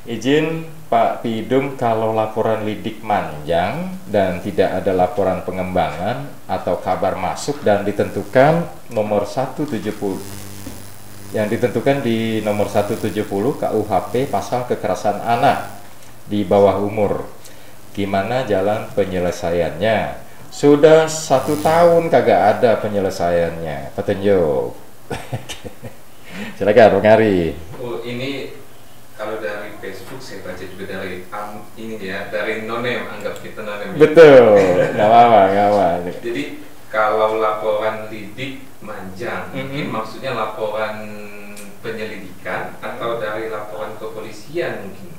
Izin Pak Pidum, kalau laporan lidik manjang dan tidak ada laporan pengembangan atau kabar masuk dan ditentukan nomor 170 yang ditentukan di nomor 170 KUHP pasal kekerasan anak di bawah umur, gimana jalan penyelesaiannya? Sudah 1 tahun kagak ada penyelesaiannya, petunjuk. Silakan Bang Ari. Ini kalau dari Facebook saya baca juga dari ini ya, dari nonem, anggap kita nonem. Betul, nggak apa-apa. Jadi kalau laporan lidik manjang, mungkin maksudnya laporan penyelidikan atau dari laporan kepolisian mungkin.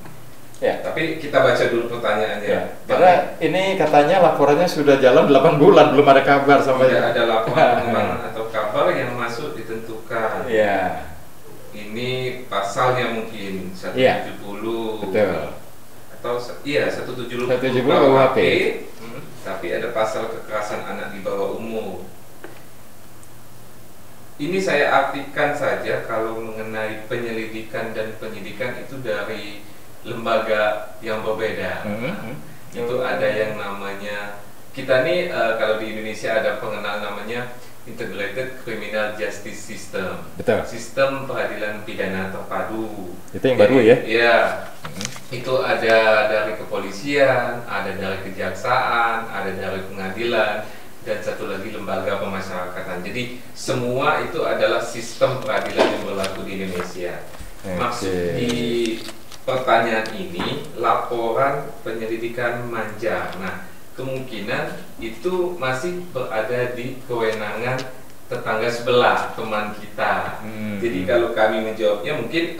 Ya. Tapi kita baca dulu pertanyaannya. Ya. Karena ini katanya laporannya sudah jalan 8 bulan belum ada kabar sampai. Tidak ada laporan pengembangan atau kabar yang masuk ditentukan. Iya. Ini pasalnya mungkin 170. Betul. Atau 170 KUHP. Tapi ada pasal kekerasan anak di bawah umur. Ini saya artikan saja kalau mengenai penyelidikan dan penyidikan itu dari lembaga yang berbeda. Itu ada yang namanya, kita nih kalau di Indonesia ada pengenal namanya Integrated Criminal Justice System. Betul. Sistem peradilan pidana terpadu. Itu yang baru ya? Iya. Itu ada dari kepolisian, ada dari kejaksaan, ada dari pengadilan, dan satu lagi lembaga pemasyarakatan. Jadi semua itu adalah sistem peradilan yang berlaku di Indonesia. Maksud di pertanyaan ini laporan penyelidikan manjang. Nah, kemungkinan itu masih berada di kewenangan tetangga sebelah, teman kita. Jadi kalau kami menjawabnya mungkin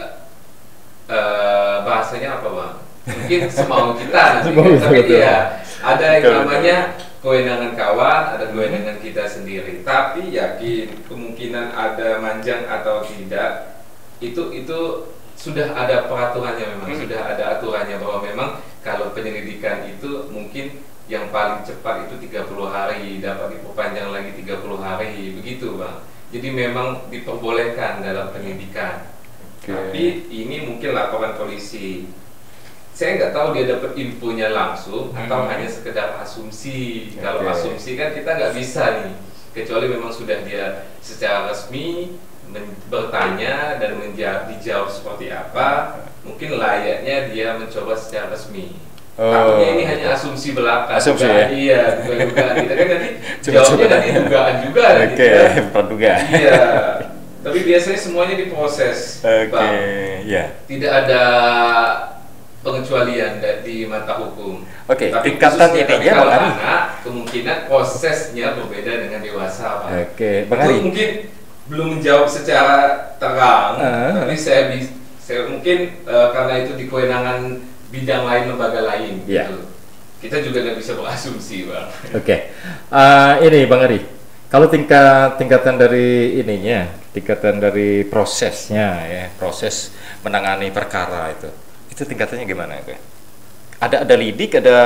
bahasanya apa Bang? Mungkin semau kita nanti. Tapi ya ada yang namanya kewenangan kawan, ada kewenangan kita sendiri. Tapi yakin kemungkinan ada manjang atau tidak itu sudah ada peraturannya, memang sudah ada aturannya bahwa memang kalau penyelidikan itu mungkin yang paling cepat itu 30 hari, dapat diperpanjang lagi 30 hari, begitu Bang. Jadi memang diperbolehkan dalam penyidikan. Tapi ini mungkin laporan polisi. Saya nggak tahu dia dapat infonya langsung atau hanya sekedar asumsi. Kalau asumsi kan kita nggak bisa nih, kecuali memang sudah dia secara resmi bertanya dan dijawab seperti apa. Mungkin layaknya dia mencoba secara resmi. Takutnya ini hanya asumsi belaka. Asumsi ya? Iya, dugaan kita kan nanti jawabnya nanti dugaan juga. Praduga. Iya. Tapi biasanya semuanya diproses. Tidak ada pengecualian di mata hukum. Tingkatan ininya kalau anak kemungkinan prosesnya berbeda dengan dewasa, Pak. Bang Ari. Mungkin belum menjawab secara terang, tapi saya mungkin karena itu di kewenangan bidang lain, lembaga lain. Gitu. Kita juga nggak bisa berasumsi, Bang. Ini Bang Ari, kalau tingkatan dari ininya, tingkatan dari prosesnya ya, proses menangani perkara itu tingkatannya gimana itu? Ada lidik, ada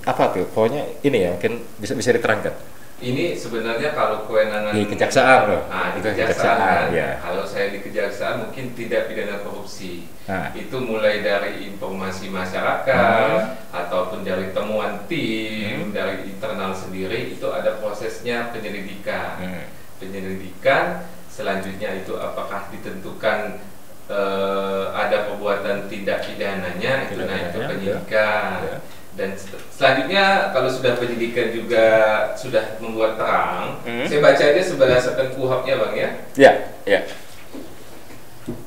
apa tuh? Pokoknya ini ya, mungkin bisa diterangkan. Ini sebenarnya kalau kewenangan di kejaksaan loh. Nah, di kejaksaan ya. Kalau saya di kejaksaan mungkin tidak pidana korupsi. Itu mulai dari informasi masyarakat ataupun dari temuan tim dari internal sendiri, itu ada prosesnya penyelidikan. Penyelidikan selanjutnya itu apakah ditentukan ada perbuatan tindak pidananya, itu naik ke penyidikan. Dan selanjutnya kalau sudah penyidikan juga sudah membuat terang, saya baca aja berdasarkan KUHAP-nya Bang ya. Ya.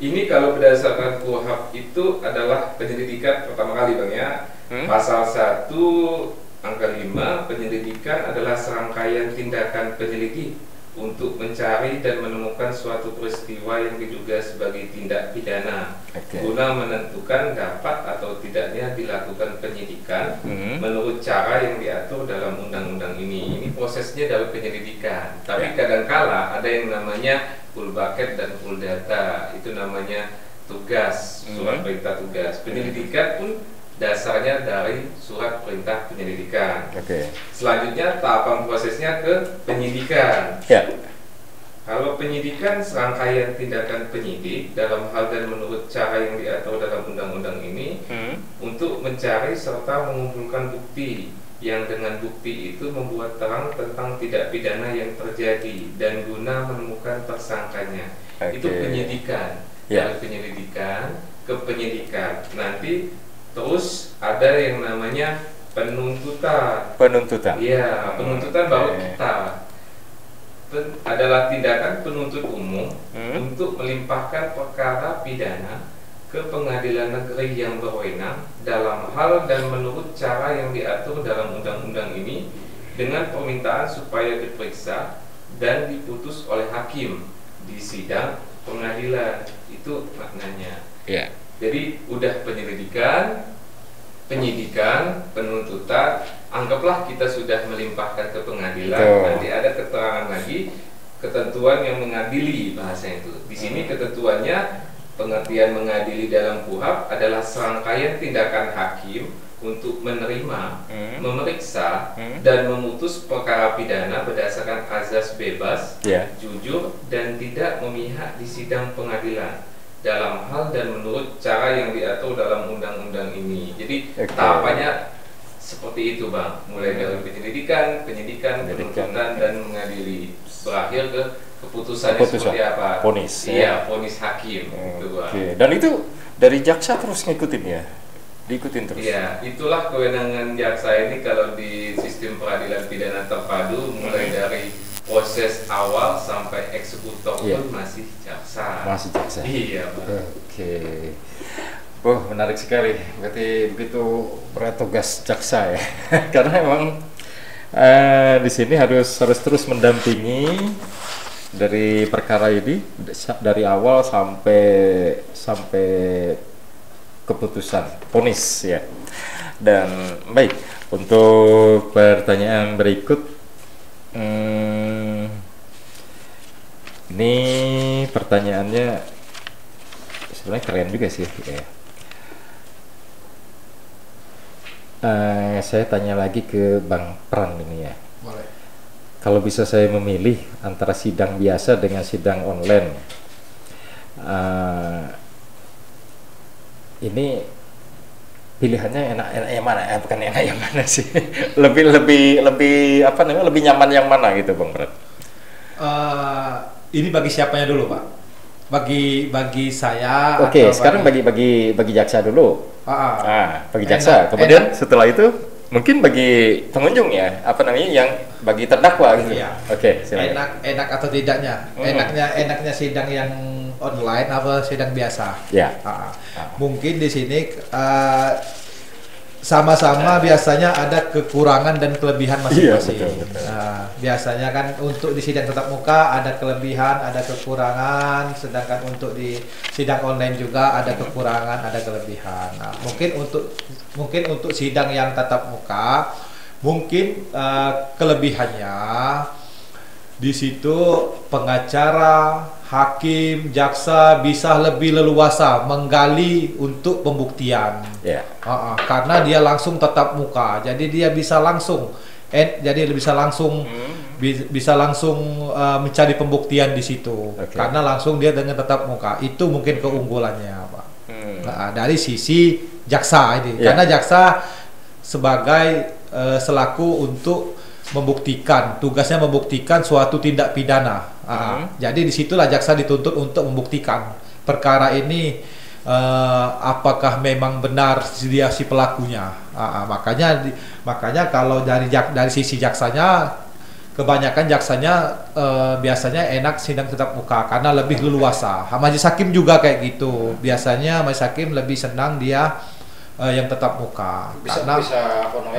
Ini kalau berdasarkan KUHAP itu adalah penyelidikan pertama kali Bang ya. Pasal 1 angka 5, penyelidikan adalah serangkaian tindakan penyelidik untuk mencari dan menemukan suatu peristiwa yang diduga sebagai tindak pidana, guna menentukan dapat atau tidaknya dilakukan penyidikan menurut cara yang diatur dalam undang-undang ini. Ini prosesnya dari penyelidikan. Tapi kadangkala ada yang namanya full bucket dan full data, itu namanya tugas, surat perintah tugas. Penyelidikan pun dasarnya dari surat perintah penyelidikan. Selanjutnya tahapan prosesnya ke penyidikan. Kalau penyidikan serangkaian tindakan penyidik dalam hal dan menurut cara yang diatur dalam undang-undang ini untuk mencari serta mengumpulkan bukti yang dengan bukti itu membuat terang tentang tindak pidana yang terjadi dan guna menemukan tersangkanya. Itu penyidikan. Dari penyelidikan ke penyidikan. Nanti terus ada yang namanya penuntutan. Iya, penuntutan baru kita adalah tindakan penuntut umum untuk melimpahkan perkara pidana ke pengadilan negeri yang berwenang dalam hal dan menurut cara yang diatur dalam undang-undang ini dengan permintaan supaya diperiksa dan diputus oleh hakim di sidang pengadilan. Itu maknanya. Jadi udah penyelidikan, penyidikan, penuntutan, anggaplah kita sudah melimpahkan ke pengadilan. Nanti ada keterangan lagi, ketentuan yang mengadili bahasa itu. Di sini ketentuannya, pengertian mengadili dalam KUHAP adalah serangkaian tindakan hakim untuk menerima, memeriksa, dan memutus perkara pidana berdasarkan azas bebas, jujur, dan tidak memihak di sidang pengadilan dalam hal dan menurut cara yang diatur dalam undang-undang ini. Jadi tahapannya seperti itu Bang, mulai dari penyelidikan, penyidikan, penuntutan, dan mengadili, berakhir ke keputusannya seperti apa. Vonis. Iya, vonis hakim. Itu Bang. Dan itu dari jaksa terus ngikutin ya? Diikutin terus? Iya, itulah kewenangan jaksa ini kalau di sistem peradilan pidana terpadu, mulai dari proses awal sampai eksekutor pun masih jaksa. Iya Bang. Menarik sekali. Berarti begitu berat tugas jaksa ya. Karena memang di sini harus terus mendampingi dari perkara ini dari awal sampai keputusan vonis ya. Dan baik, untuk pertanyaan berikut, ini pertanyaannya sebenarnya keren juga sih ya. Saya tanya lagi ke Bang Pran ini ya. Boleh. Kalau bisa saya memilih antara sidang biasa dengan sidang online, ini pilihannya enak yang mana? Bukan enak yang mana sih? lebih apa namanya? Lebih nyaman yang mana gitu Bang Pran? Ini bagi siapanya dulu Pak? Bagi saya. Oke, sekarang bagi jaksa dulu. Bagi jaksa. Kemudian setelah itu mungkin bagi pengunjung ya, apa namanya, yang bagi terdakwa gitu. Iya. Oke, silakan. Enak atau tidaknya? Enaknya sidang yang online apa sidang biasa? Ya. Mungkin di sini sama-sama biasanya ada kekurangan dan kelebihan masing-masing. Iya, betul. Biasanya kan untuk di sidang tatap muka ada kelebihan, ada kekurangan, sedangkan untuk di sidang online juga ada kekurangan, ada kelebihan. Nah, mungkin untuk sidang yang tatap muka, mungkin kelebihannya di situ pengacara, hakim, jaksa bisa lebih leluasa menggali untuk pembuktian. Karena dia langsung tatap muka, jadi dia bisa langsung bisa langsung mencari pembuktian di situ, karena langsung dia dengan tatap muka. Itu mungkin keunggulannya, Pak. Nah, dari sisi jaksa ini, karena jaksa sebagai selaku untuk membuktikan, tugasnya membuktikan suatu tindak pidana. Jadi disitulah jaksa dituntut untuk membuktikan perkara ini, apakah memang benar dia si pelakunya. Makanya kalau dari sisi jaksanya, kebanyakan jaksanya biasanya enak sidang tatap muka karena lebih leluasa. Majelis hakim juga kayak gitu. Biasanya majelis hakim lebih senang dia yang tatap muka karena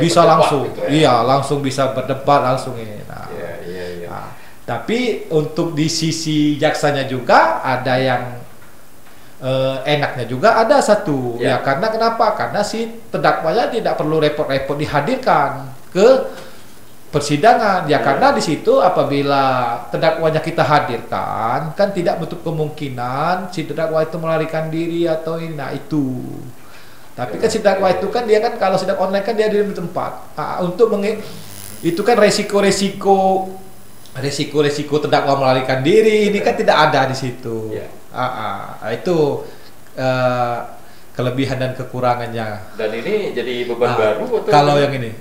bisa langsung, gitu ya? Iya, langsung bisa berdebat langsung ini. Nah, nah, tapi untuk di sisi jaksanya juga ada yang enaknya juga ada satu, ya karena kenapa? Karena si terdakwanya tidak perlu repot-repot dihadirkan ke persidangan, ya karena di situ apabila terdakwanya kita hadirkan, kan tidak menutup kemungkinan si terdakwa itu melarikan diri atau ini, nah itu. Tapi kan si terdakwa itu kan dia kan kalau sidang online kan dia di tempat. Itu kan resiko-resiko terdakwa melarikan diri ini kan tidak ada di situ. Itu kelebihan dan kekurangannya. Dan ini jadi beban baru atau kalau yang ini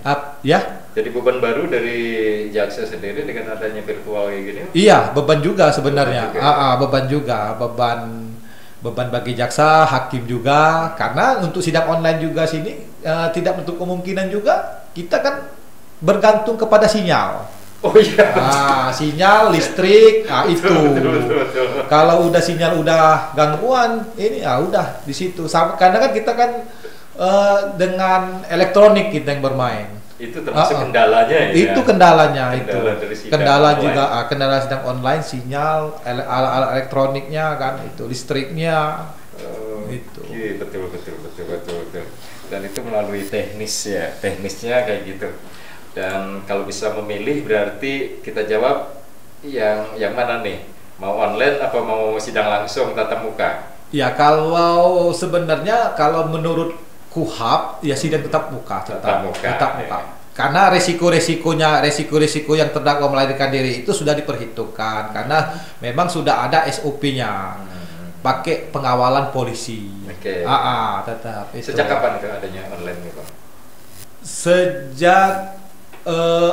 jadi beban baru dari jaksa sendiri dengan adanya virtual kayak gini? Iya, beban juga sebenarnya. Beban bagi jaksa, hakim juga, karena untuk sidang online juga sini tidak menutup kemungkinan juga kita kan bergantung kepada sinyal. Oh iya. Sinyal listrik, itu. Betul. Kalau udah sinyal udah gangguan, ini udah di situ. Karena kan kita kan dengan elektronik kita yang bermain. Itu termasuk kendalanya ya. Itu kendalanya Kendala juga kendala sidang online, sinyal, alat elektroniknya kan, itu listriknya. Itu. Betul. Dan itu melalui teknisnya kayak gitu. Dan kalau bisa memilih berarti kita jawab yang mana nih? Mau online apa mau sidang langsung tatap muka? Ya kalau sebenarnya kalau menurut KUHAP ya sidang tetap muka. Karena resiko yang terdakwa melarikan diri itu sudah diperhitungkan karena memang sudah ada SOP-nya. Pakai pengawalan polisi. Tetap. Sejak kapan itu adanya online nih, Pak? Sejak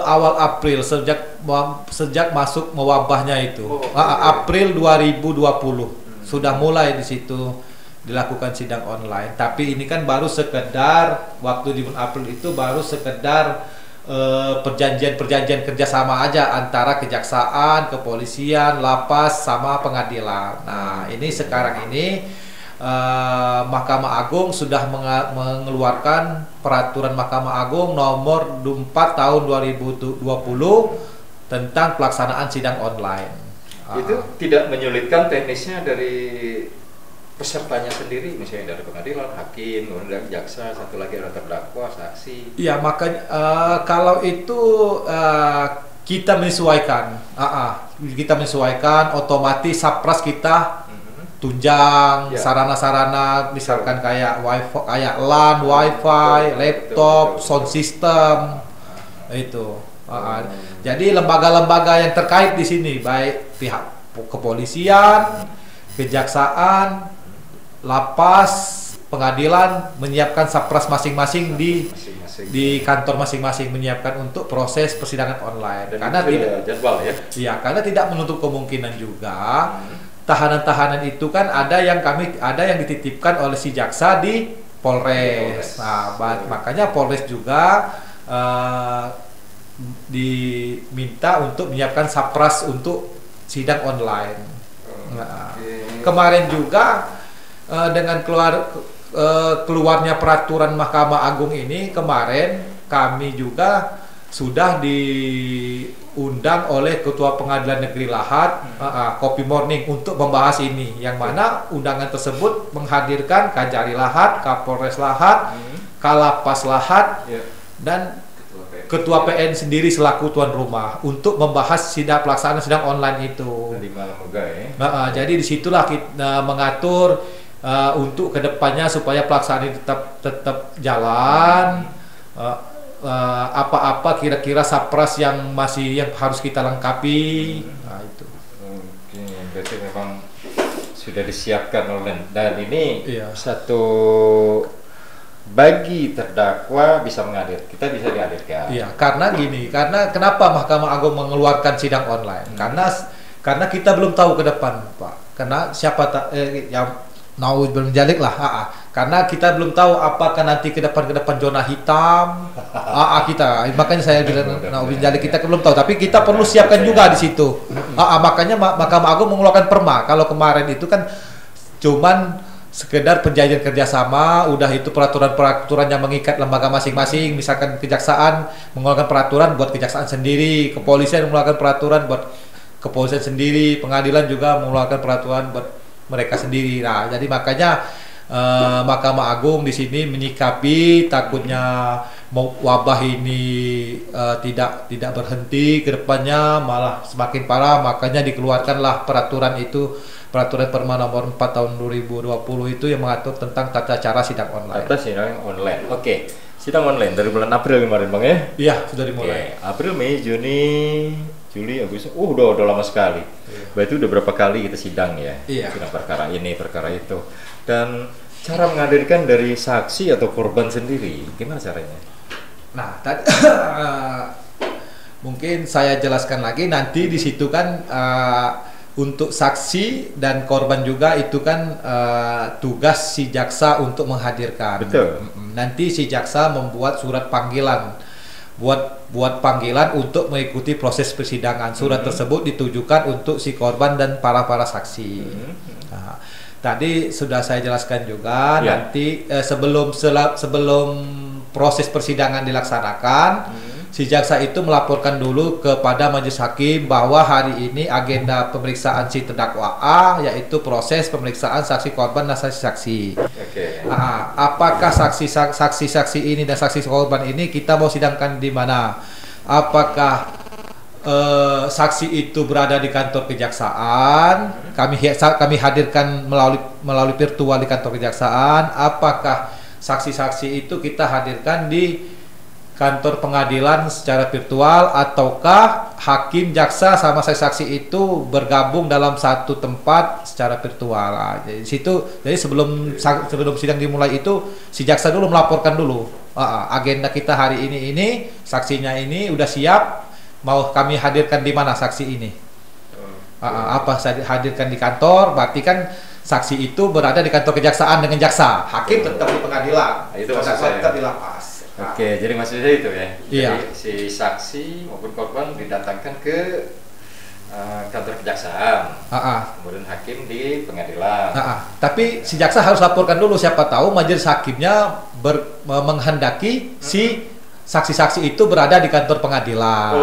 awal April, sejak masuk mewabahnya itu. April 2020 sudah mulai di situ dilakukan sidang online. Tapi ini kan baru sekedar waktu di bulan April itu baru sekedar perjanjian kerjasama aja antara kejaksaan, kepolisian, lapas sama pengadilan. Nah ini sekarang ini Mahkamah Agung sudah mengeluarkan peraturan Mahkamah Agung nomor 4 tahun 2020 tentang pelaksanaan sidang online. Itu tidak menyulitkan teknisnya dari pesertanya sendiri, misalnya dari pengadilan, hakim, kemudian jaksa, satu lagi ada terdakwa, saksi. Iya, makanya kalau itu kita menyesuaikan, otomatis sapras kita tunjang sarana-sarana, misalkan kayak wifi, kayak LAN, wifi, laptop, sound system, itu. Jadi lembaga-lembaga yang terkait di sini, baik pihak kepolisian, kejaksaan, lapas, pengadilan menyiapkan sapras masing-masing di kantor masing-masing, menyiapkan untuk proses persidangan online. Dan karena tidak jadwal ya. Iya, karena tidak menutup kemungkinan juga tahanan-tahanan itu kan ada yang dititipkan oleh si jaksa di Polres. Nah, makanya Polres juga diminta untuk menyiapkan sapras untuk sidang online. Nah, kemarin juga dengan keluarnya peraturan Mahkamah Agung ini, kemarin kami juga sudah diundang oleh Ketua Pengadilan Negeri Lahat, Kopi Morning, untuk membahas ini, yang mana undangan tersebut menghadirkan Kajari Lahat, Kapolres Lahat, Kalapas Lahat, dan Ketua PN sendiri selaku tuan rumah untuk membahas pelaksanaan sidang online itu. Jadi disitulah kita mengatur untuk kedepannya supaya pelaksanaan tetap jalan. apa-apa kira-kira sapras yang harus kita lengkapi. Nah itu. Oke, berarti memang sudah disiapkan oleh, dan ini satu bagi terdakwa bisa kita bisa dihadirkan. Iya, karena kenapa Mahkamah Agung mengeluarkan sidang online? Karena kita belum tahu ke depan, Pak. Karena yang belum jalik lah, karena kita belum tahu apakah nanti ke depan zona hitam, kita, makanya saya bilang jalik kita belum tahu, tapi kita perlu siapkan juga di situ. Makanya Mahkamah Agung mengeluarkan perma. Kalau kemarin itu kan cuman sekedar perjanjian kerjasama, udah itu peraturan yang mengikat lembaga masing-masing, misalkan kejaksaan mengeluarkan peraturan buat kejaksaan sendiri, kepolisian mengeluarkan peraturan buat kepolisian sendiri, pengadilan juga mengeluarkan peraturan buat mereka sendiri. Nah, jadi makanya Mahkamah Agung di sini menyikapi takutnya wabah ini tidak berhenti ke depannya, malah semakin parah, makanya dikeluarkanlah peraturan Perma nomor 4 tahun 2020 itu yang mengatur tentang tata cara sidang online. Tata sidang online. Oke. Sidang online dari bulan April kemarin, Bang ya? Iya, sudah dimulai. April, Mei, Juni, Juli, Agustus. Udah lama sekali. Berarti udah berapa kali kita sidang ya? Sidang perkara ini, perkara itu. Dan cara menghadirkan dari saksi atau korban sendiri, gimana caranya? Nah, tadi mungkin saya jelaskan lagi, nanti di situ kan untuk saksi dan korban juga itu kan tugas si jaksa untuk menghadirkan. Betul. Nanti si jaksa membuat surat panggilan, buat panggilan untuk mengikuti proses persidangan. Surat tersebut ditujukan untuk si korban dan para saksi. Nah, tadi sudah saya jelaskan juga, nanti sebelum proses persidangan dilaksanakan, si jaksa itu melaporkan dulu kepada majelis hakim bahwa hari ini agenda pemeriksaan si terdakwa A, yaitu proses pemeriksaan saksi korban dan saksi-saksi. Apakah saksi-saksi ini dan saksi korban ini kita mau sidangkan di mana? Apakah saksi itu berada di kantor kejaksaan, kami hadirkan melalui virtual di kantor kejaksaan? Apakah saksi-saksi itu kita hadirkan di kantor pengadilan secara virtual, ataukah hakim, jaksa sama saksi itu bergabung dalam satu tempat secara virtual? Jadi sebelum sidang dimulai itu si jaksa dulu melaporkan dulu agenda kita hari ini saksinya ini udah siap, mau kami hadirkan di mana saksi ini? Apa saya hadirkan di kantor? Berarti kan saksi itu berada di kantor kejaksaan dengan jaksa, hakim tetap di pengadilan, itu tetap di lapas. Oke, jadi maksudnya itu ya. Iya. Jadi si saksi maupun korban didatangkan ke kantor kejaksaan. Kemudian hakim di pengadilan. Tapi si jaksa harus laporkan dulu, siapa tahu majelis hakimnya menghendaki si saksi-saksi itu berada di kantor pengadilan.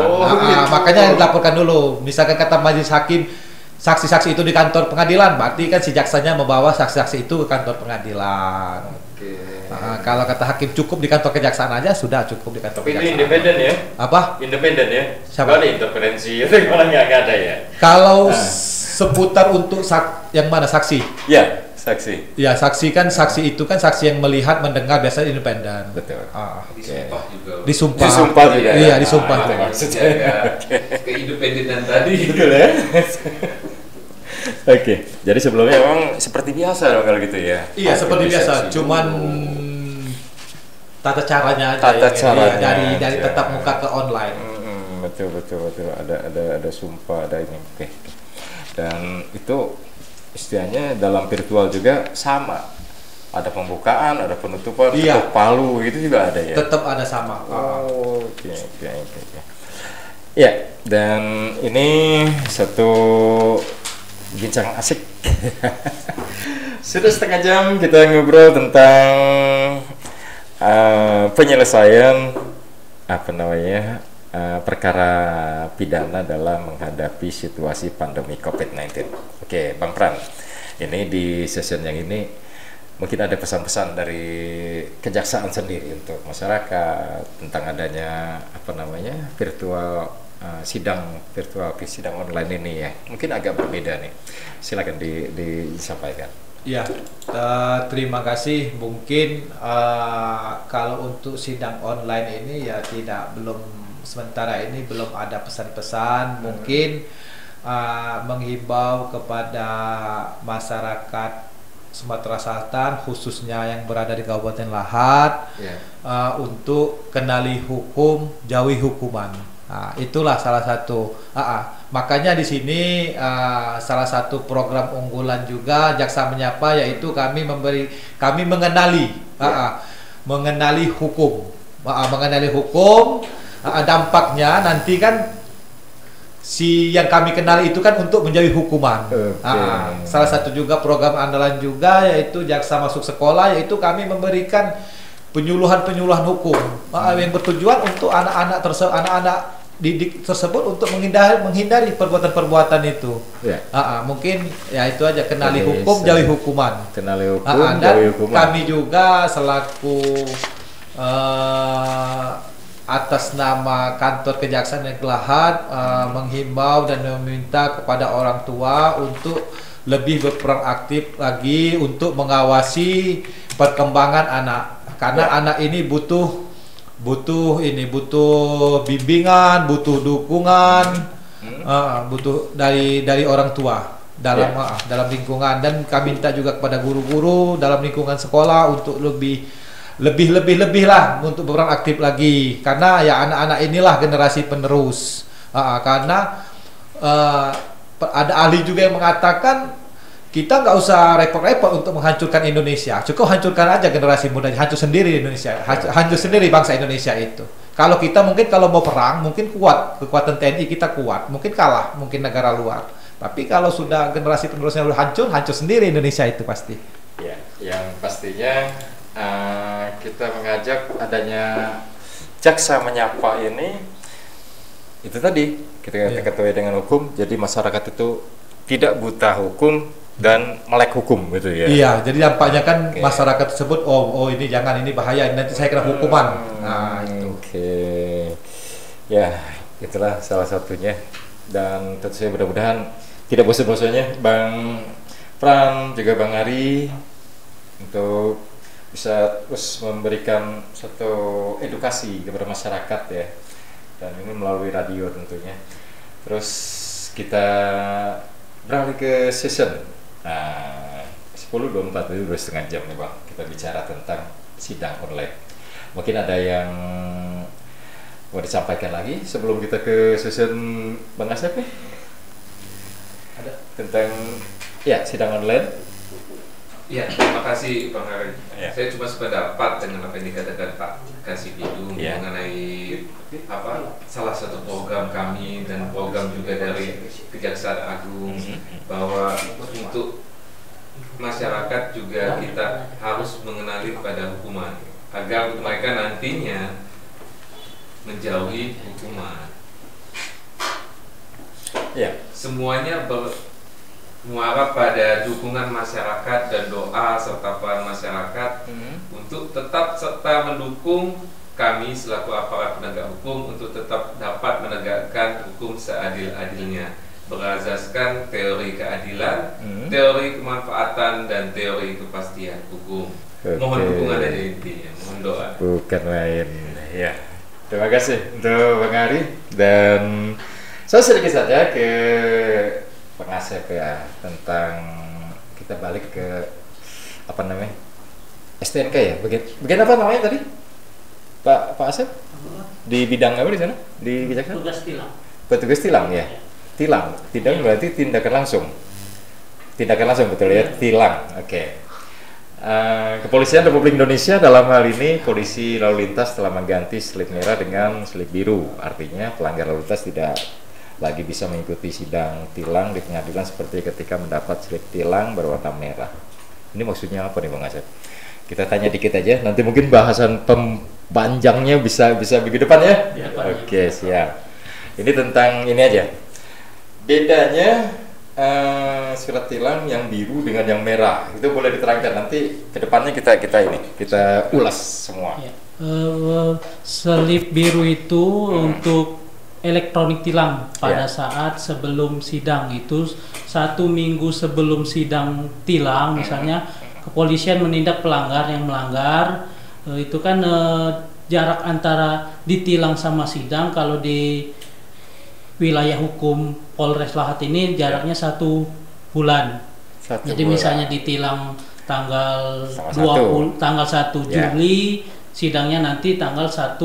Makanya dilaporkan dulu. Misalkan kata majelis hakim saksi-saksi itu di kantor pengadilan, berarti kan si jaksanya membawa saksi-saksi itu ke kantor pengadilan. Kalau kata hakim cukup di kantor kejaksaan aja, sudah cukup di kantor kejaksaan. Tapi itu independen ya? Apa? Independen ya? Siapa? Ada interferensi itu malah nggak ada ya? Kalau seputar untuk yang mana saksi? Ya, saksi. Ya, saksi kan saksi itu kan saksi yang melihat, mendengar, biasanya independen. Betul. Disumpah juga. Disumpah juga. Iya, disumpah. Itu maksudnya keindependenan tadi. Betul ya? Oke, jadi sebelumnya memang seperti biasa dong kalau gitu ya? Iya, seperti biasa. Cuman tata caranya aja. Tata caranya dari tetap muka ke online. Betul. Ada sumpah, ada ini. Oke. Dan itu istilahnya dalam virtual juga sama. Ada pembukaan, ada penutupan, ketuk palu, itu juga ada ya? Tetap ada sama. Oke. Ya, dan ini satu bincang asik. Sudah setengah jam kita ngobrol tentang penyelesaian perkara pidana dalam menghadapi situasi pandemi COVID-19. Oke, Bang Pran, ini di session yang ini mungkin ada pesan-pesan dari kejaksaan sendiri untuk masyarakat tentang adanya sidang virtual, sidang online ini ya, mungkin agak berbeda nih. Silakan disampaikan. Ya, terima kasih. Mungkin kalau untuk sidang online ini ya belum sementara ini belum ada pesan-pesan. Mungkin menghimbau kepada masyarakat Sumatera Selatan khususnya yang berada di Kabupaten Lahat untuk kenali hukum, jauhi hukuman. Nah, itulah salah satu. Makanya di sini salah satu program unggulan juga Jaksa Menyapa, yaitu kami mengenali hukum, mengenali hukum. Dampaknya nanti kan si yang kami kenali itu kan untuk menjauhi hukuman. Salah satu juga program andalan juga yaitu Jaksa Masuk Sekolah, yaitu kami memberikan penyuluhan hukum yang bertujuan untuk anak-anak didik tersebut untuk menghindari perbuatan-perbuatan itu. Mungkin ya itu aja, kenali hukum, jauhi hukuman. Kenali hukum, dan jauhi hukuman. Kami juga selaku atas nama kantor Kejaksaan Negeri Lahat menghimbau dan meminta kepada orang tua untuk lebih berperan aktif lagi untuk mengawasi perkembangan anak, karena anak ini butuh bimbingan, butuh dukungan, butuh dari orang tua dalam lingkungan. Dan kami minta juga kepada guru-guru dalam lingkungan sekolah untuk lebih lah untuk berperan aktif lagi, karena ya anak-anak inilah generasi penerus. Karena ada ahli juga yang mengatakan kita nggak usah repot-repot untuk menghancurkan Indonesia, cukup hancurkan aja generasi muda, hancur sendiri Indonesia, hancur sendiri bangsa Indonesia itu. Kalau kita mungkin kalau mau perang mungkin kuat, kekuatan TNI kita kuat, mungkin kalah mungkin negara luar, tapi kalau sudah generasi penerusnya udah hancur sendiri Indonesia itu pasti. Ya, yang pastinya kita mengajak adanya Jaksa Menyapa ini, itu tadi kita ketahui dengan hukum, jadi masyarakat itu tidak buta hukum dan melek hukum gitu ya. Iya, jadi dampaknya kan masyarakat tersebut oh ini jangan, ini bahaya, nanti saya kena hukuman. Nah, itu. Ya, itulah salah satunya. Dan tentu saja mudah-mudahan tidak bosan-bosannya Bang Pram juga Bang Ari untuk bisa terus memberikan satu edukasi kepada masyarakat ya. Dan ini melalui radio tentunya. Terus kita beralih ke season 10.24 itu udah setengah jam nih Bang, kita bicara tentang sidang online. Mungkin ada yang mau disampaikan lagi sebelum kita ke season Bang Asep nih? Ada tentang sidang online. Ya, terima kasih Bang Ari. Saya cuma sependapat dengan apa yang dikatakan Pak Kasibidung mengenai salah satu program kami dan program juga dari Kejaksaan Agung, bahwa untuk masyarakat juga kita harus mengenali pada hukuman agar mereka nantinya menjauhi hukuman. Semuanya muara pada dukungan masyarakat dan doa serta peran masyarakat untuk tetap serta mendukung kami selaku aparat penegak hukum untuk tetap dapat menegakkan hukum seadil-adilnya berasaskan teori keadilan, teori kemanfaatan, dan teori kepastian hukum. Mohon dukungan dari intinya, mohon doa. Bukan main. Ya, terima kasih untuk Bang Ari, dan saya sedikit saja ke Bang Asep ya, tentang kita balik ke STNK ya, bagian apa namanya tadi Pak Asep, di bidang apa di sana di Kejaksaan? Petugas tilang ya. Tilang berarti tindakan langsung betul ya, tilang. Kepolisian Republik Indonesia dalam hal ini polisi lalu lintas telah mengganti slip merah dengan slip biru, artinya pelanggar lalu lintas tidak lagi bisa mengikuti sidang tilang di pengadilan seperti ketika mendapat slip tilang berwarna merah. Ini maksudnya apa nih Bang Asep? Kita tanya dikit aja, nanti mungkin bahasan pempanjangnya bisa minggu depan ya. Oke, siap. Ini tentang ini aja. Bedanya surat tilang yang biru dengan yang merah, itu boleh diterangkan, nanti kedepannya kita ulas semua. Slip biru itu untuk elektronik tilang pada saat sebelum sidang. Itu 1 minggu sebelum sidang tilang misalnya kepolisian menindak pelanggar yang melanggar, itu kan jarak antara ditilang sama sidang kalau di wilayah hukum Polres Lahat ini jaraknya 1 bulan. Jadi misalnya ditilang tanggal 1 Juli, sidangnya nanti tanggal 1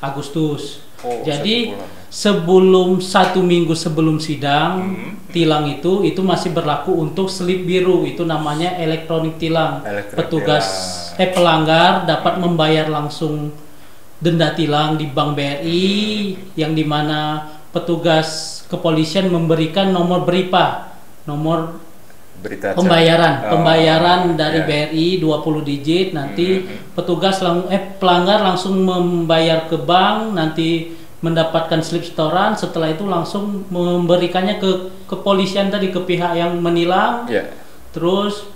Agustus. Jadi sebelum 1 minggu sebelum sidang tilang itu masih berlaku untuk slip biru, itu namanya elektronik tilang. Pelanggar dapat membayar langsung denda tilang di Bank BRI, yang dimana petugas kepolisian memberikan nomor BRIPA, nomor pembayaran dari BRI 20 digit. Nanti petugas pelanggar langsung membayar ke bank, nanti mendapatkan slip setoran. Setelah itu langsung memberikannya ke kepolisian tadi, ke pihak yang menilang. Terus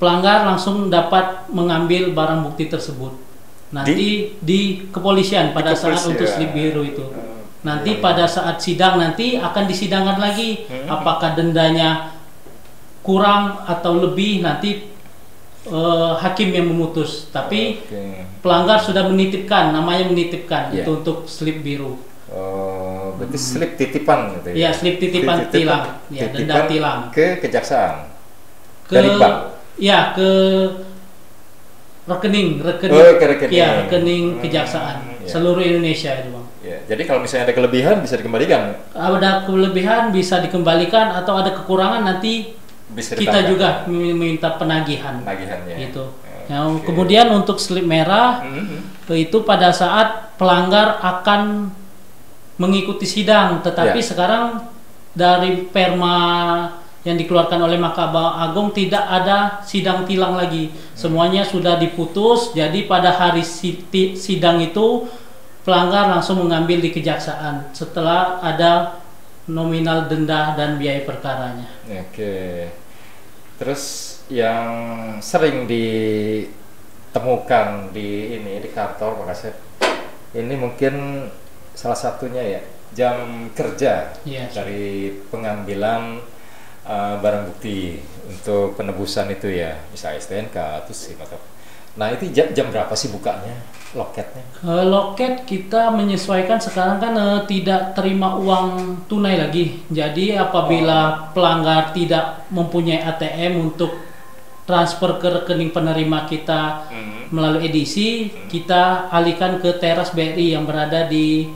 pelanggar langsung dapat mengambil barang bukti tersebut nanti di kepolisian pada saat untuk slip biru itu. Nanti pada saat sidang nanti akan disidangkan lagi apakah dendanya kurang atau lebih, nanti hakim yang memutus. Tapi pelanggar sudah menitipkan, namanya menitipkan itu untuk slip biru. Berarti slip titipan gitu ya? Iya, slip titipan tilang, denda tilang ke kejaksaan dari bank. Ya, ke rekening kejaksaan seluruh Indonesia itu, Bang. Jadi kalau misalnya ada kelebihan bisa dikembalikan. Ada kelebihan bisa dikembalikan, atau ada kekurangan nanti bisa kita juga meminta penagihan. Gitu. Kemudian untuk slip merah itu pada saat pelanggar akan mengikuti sidang, tetapi sekarang dari perma yang dikeluarkan oleh Mahkamah Agung tidak ada sidang tilang lagi. Semuanya sudah diputus. Jadi pada hari sidang itu pelanggar langsung mengambil di kejaksaan setelah ada nominal denda dan biaya perkaranya. Terus yang sering ditemukan di kantor Pak Kasep, ini mungkin salah satunya ya jam kerja dari pengambilan barang bukti untuk penebusan itu ya, misalnya STNK atau SIM atau. Nah itu jam berapa sih bukanya loketnya? Loket kita menyesuaikan sekarang kan tidak terima uang tunai lagi. Jadi apabila pelanggar tidak mempunyai ATM untuk transfer ke rekening penerima kita melalui edisi, kita alihkan ke teras BRI yang berada di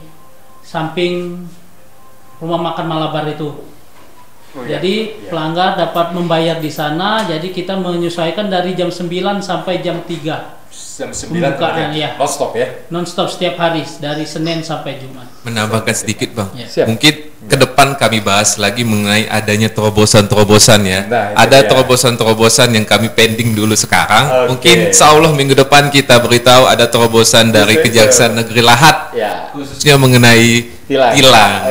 samping rumah makan Malabar itu. Jadi pelanggar dapat membayar di sana. Jadi kita menyesuaikan dari jam 9 sampai jam 3. Jam 9 non-stop ya? Non-stop setiap hari dari Senin sampai Jumat. Menambahkan sedikit Bang, mungkin ke depan kami bahas lagi mengenai adanya terobosan-terobosan ya. Ada terobosan-terobosan yang kami pending dulu sekarang. Mungkin insya Allah minggu depan kita beritahu ada terobosan dari Kejaksaan Negeri Lahat, khususnya mengenai tilang.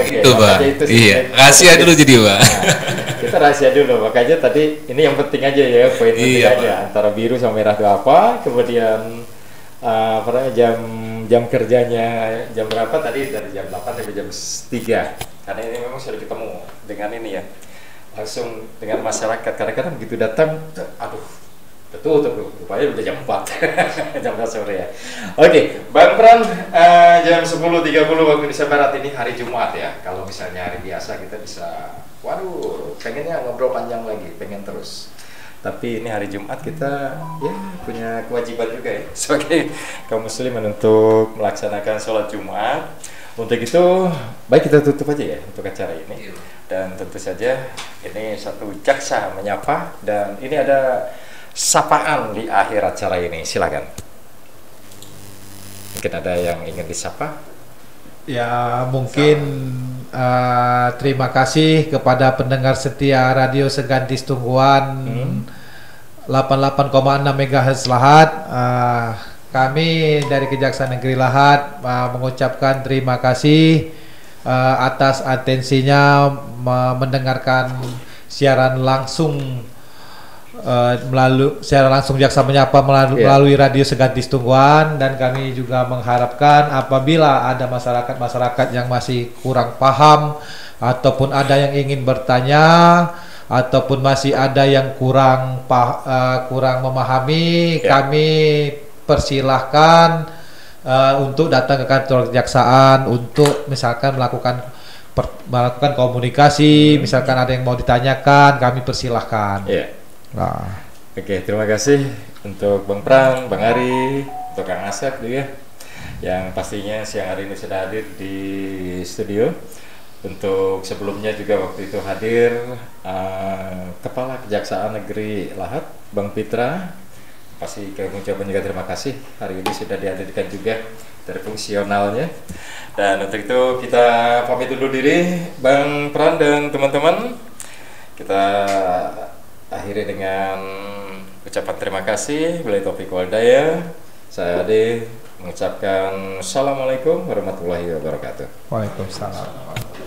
Itu Bang. Iya, rahasia dulu jadi Bang. Kita rahasia dulu, makanya tadi ini yang penting aja ya, poin penting aja antara biru sama merah itu apa, kemudian jam kerjanya jam berapa tadi, dari jam 8 sampai jam 3, karena ini memang sudah ketemu dengan ini ya, langsung dengan masyarakat. Kadang-kadang begitu datang, aduh betul rupanya udah jam 4 jam 4 sore ya. Oke, Bang Pran, jam 10.30 waktu Indonesia Barat ini hari Jumat ya. Kalau misalnya hari biasa kita bisa, waduh pengennya ngobrol panjang lagi, pengen terus. Tapi ini hari Jumat kita ya punya kewajiban juga ya sebagai kaum muslimin untuk melaksanakan sholat Jumat. Untuk itu baik kita tutup aja ya untuk acara ini. Dan tentu saja ini satu jaksa menyapa, dan ini ada sapaan di akhir acara ini. Silakan. Mungkin ada yang ingin disapa? Ya mungkin terima kasih kepada pendengar setia Radio Segantis Tungguan 88,6 MHz Lahat. Kami dari Kejaksaan Negeri Lahat mengucapkan terima kasih atas atensinya mendengarkan siaran langsung secara langsung Jaksa Menyapa melalui Radio Segantis Tungguan, dan kami juga mengharapkan apabila ada masyarakat yang masih kurang paham ataupun ada yang ingin bertanya ataupun masih ada yang kurang memahami, kami persilahkan untuk datang ke kantor kejaksaan untuk misalkan melakukan komunikasi, misalkan ada yang mau ditanyakan, kami persilahkan. Nah. Oke, terima kasih untuk Bang Pram, Bang Ari, untuk Kang Asep juga yang pastinya siang hari ini sudah hadir di studio. Untuk sebelumnya juga waktu itu hadir Kepala Kejaksaan Negeri Lahat, Bang Pitra. Pasti kami ucapkan juga terima kasih hari ini sudah dihadirkan juga dari fungsionalnya. Dan untuk itu kita pamit dulu diri Bang Pram dan teman-teman. Kita akhiri dengan ucapan terima kasih. Wabillahi taufiq wal hidayah. Saya Ade mengucapkan assalamualaikum warahmatullahi wabarakatuh. Waalaikumsalam.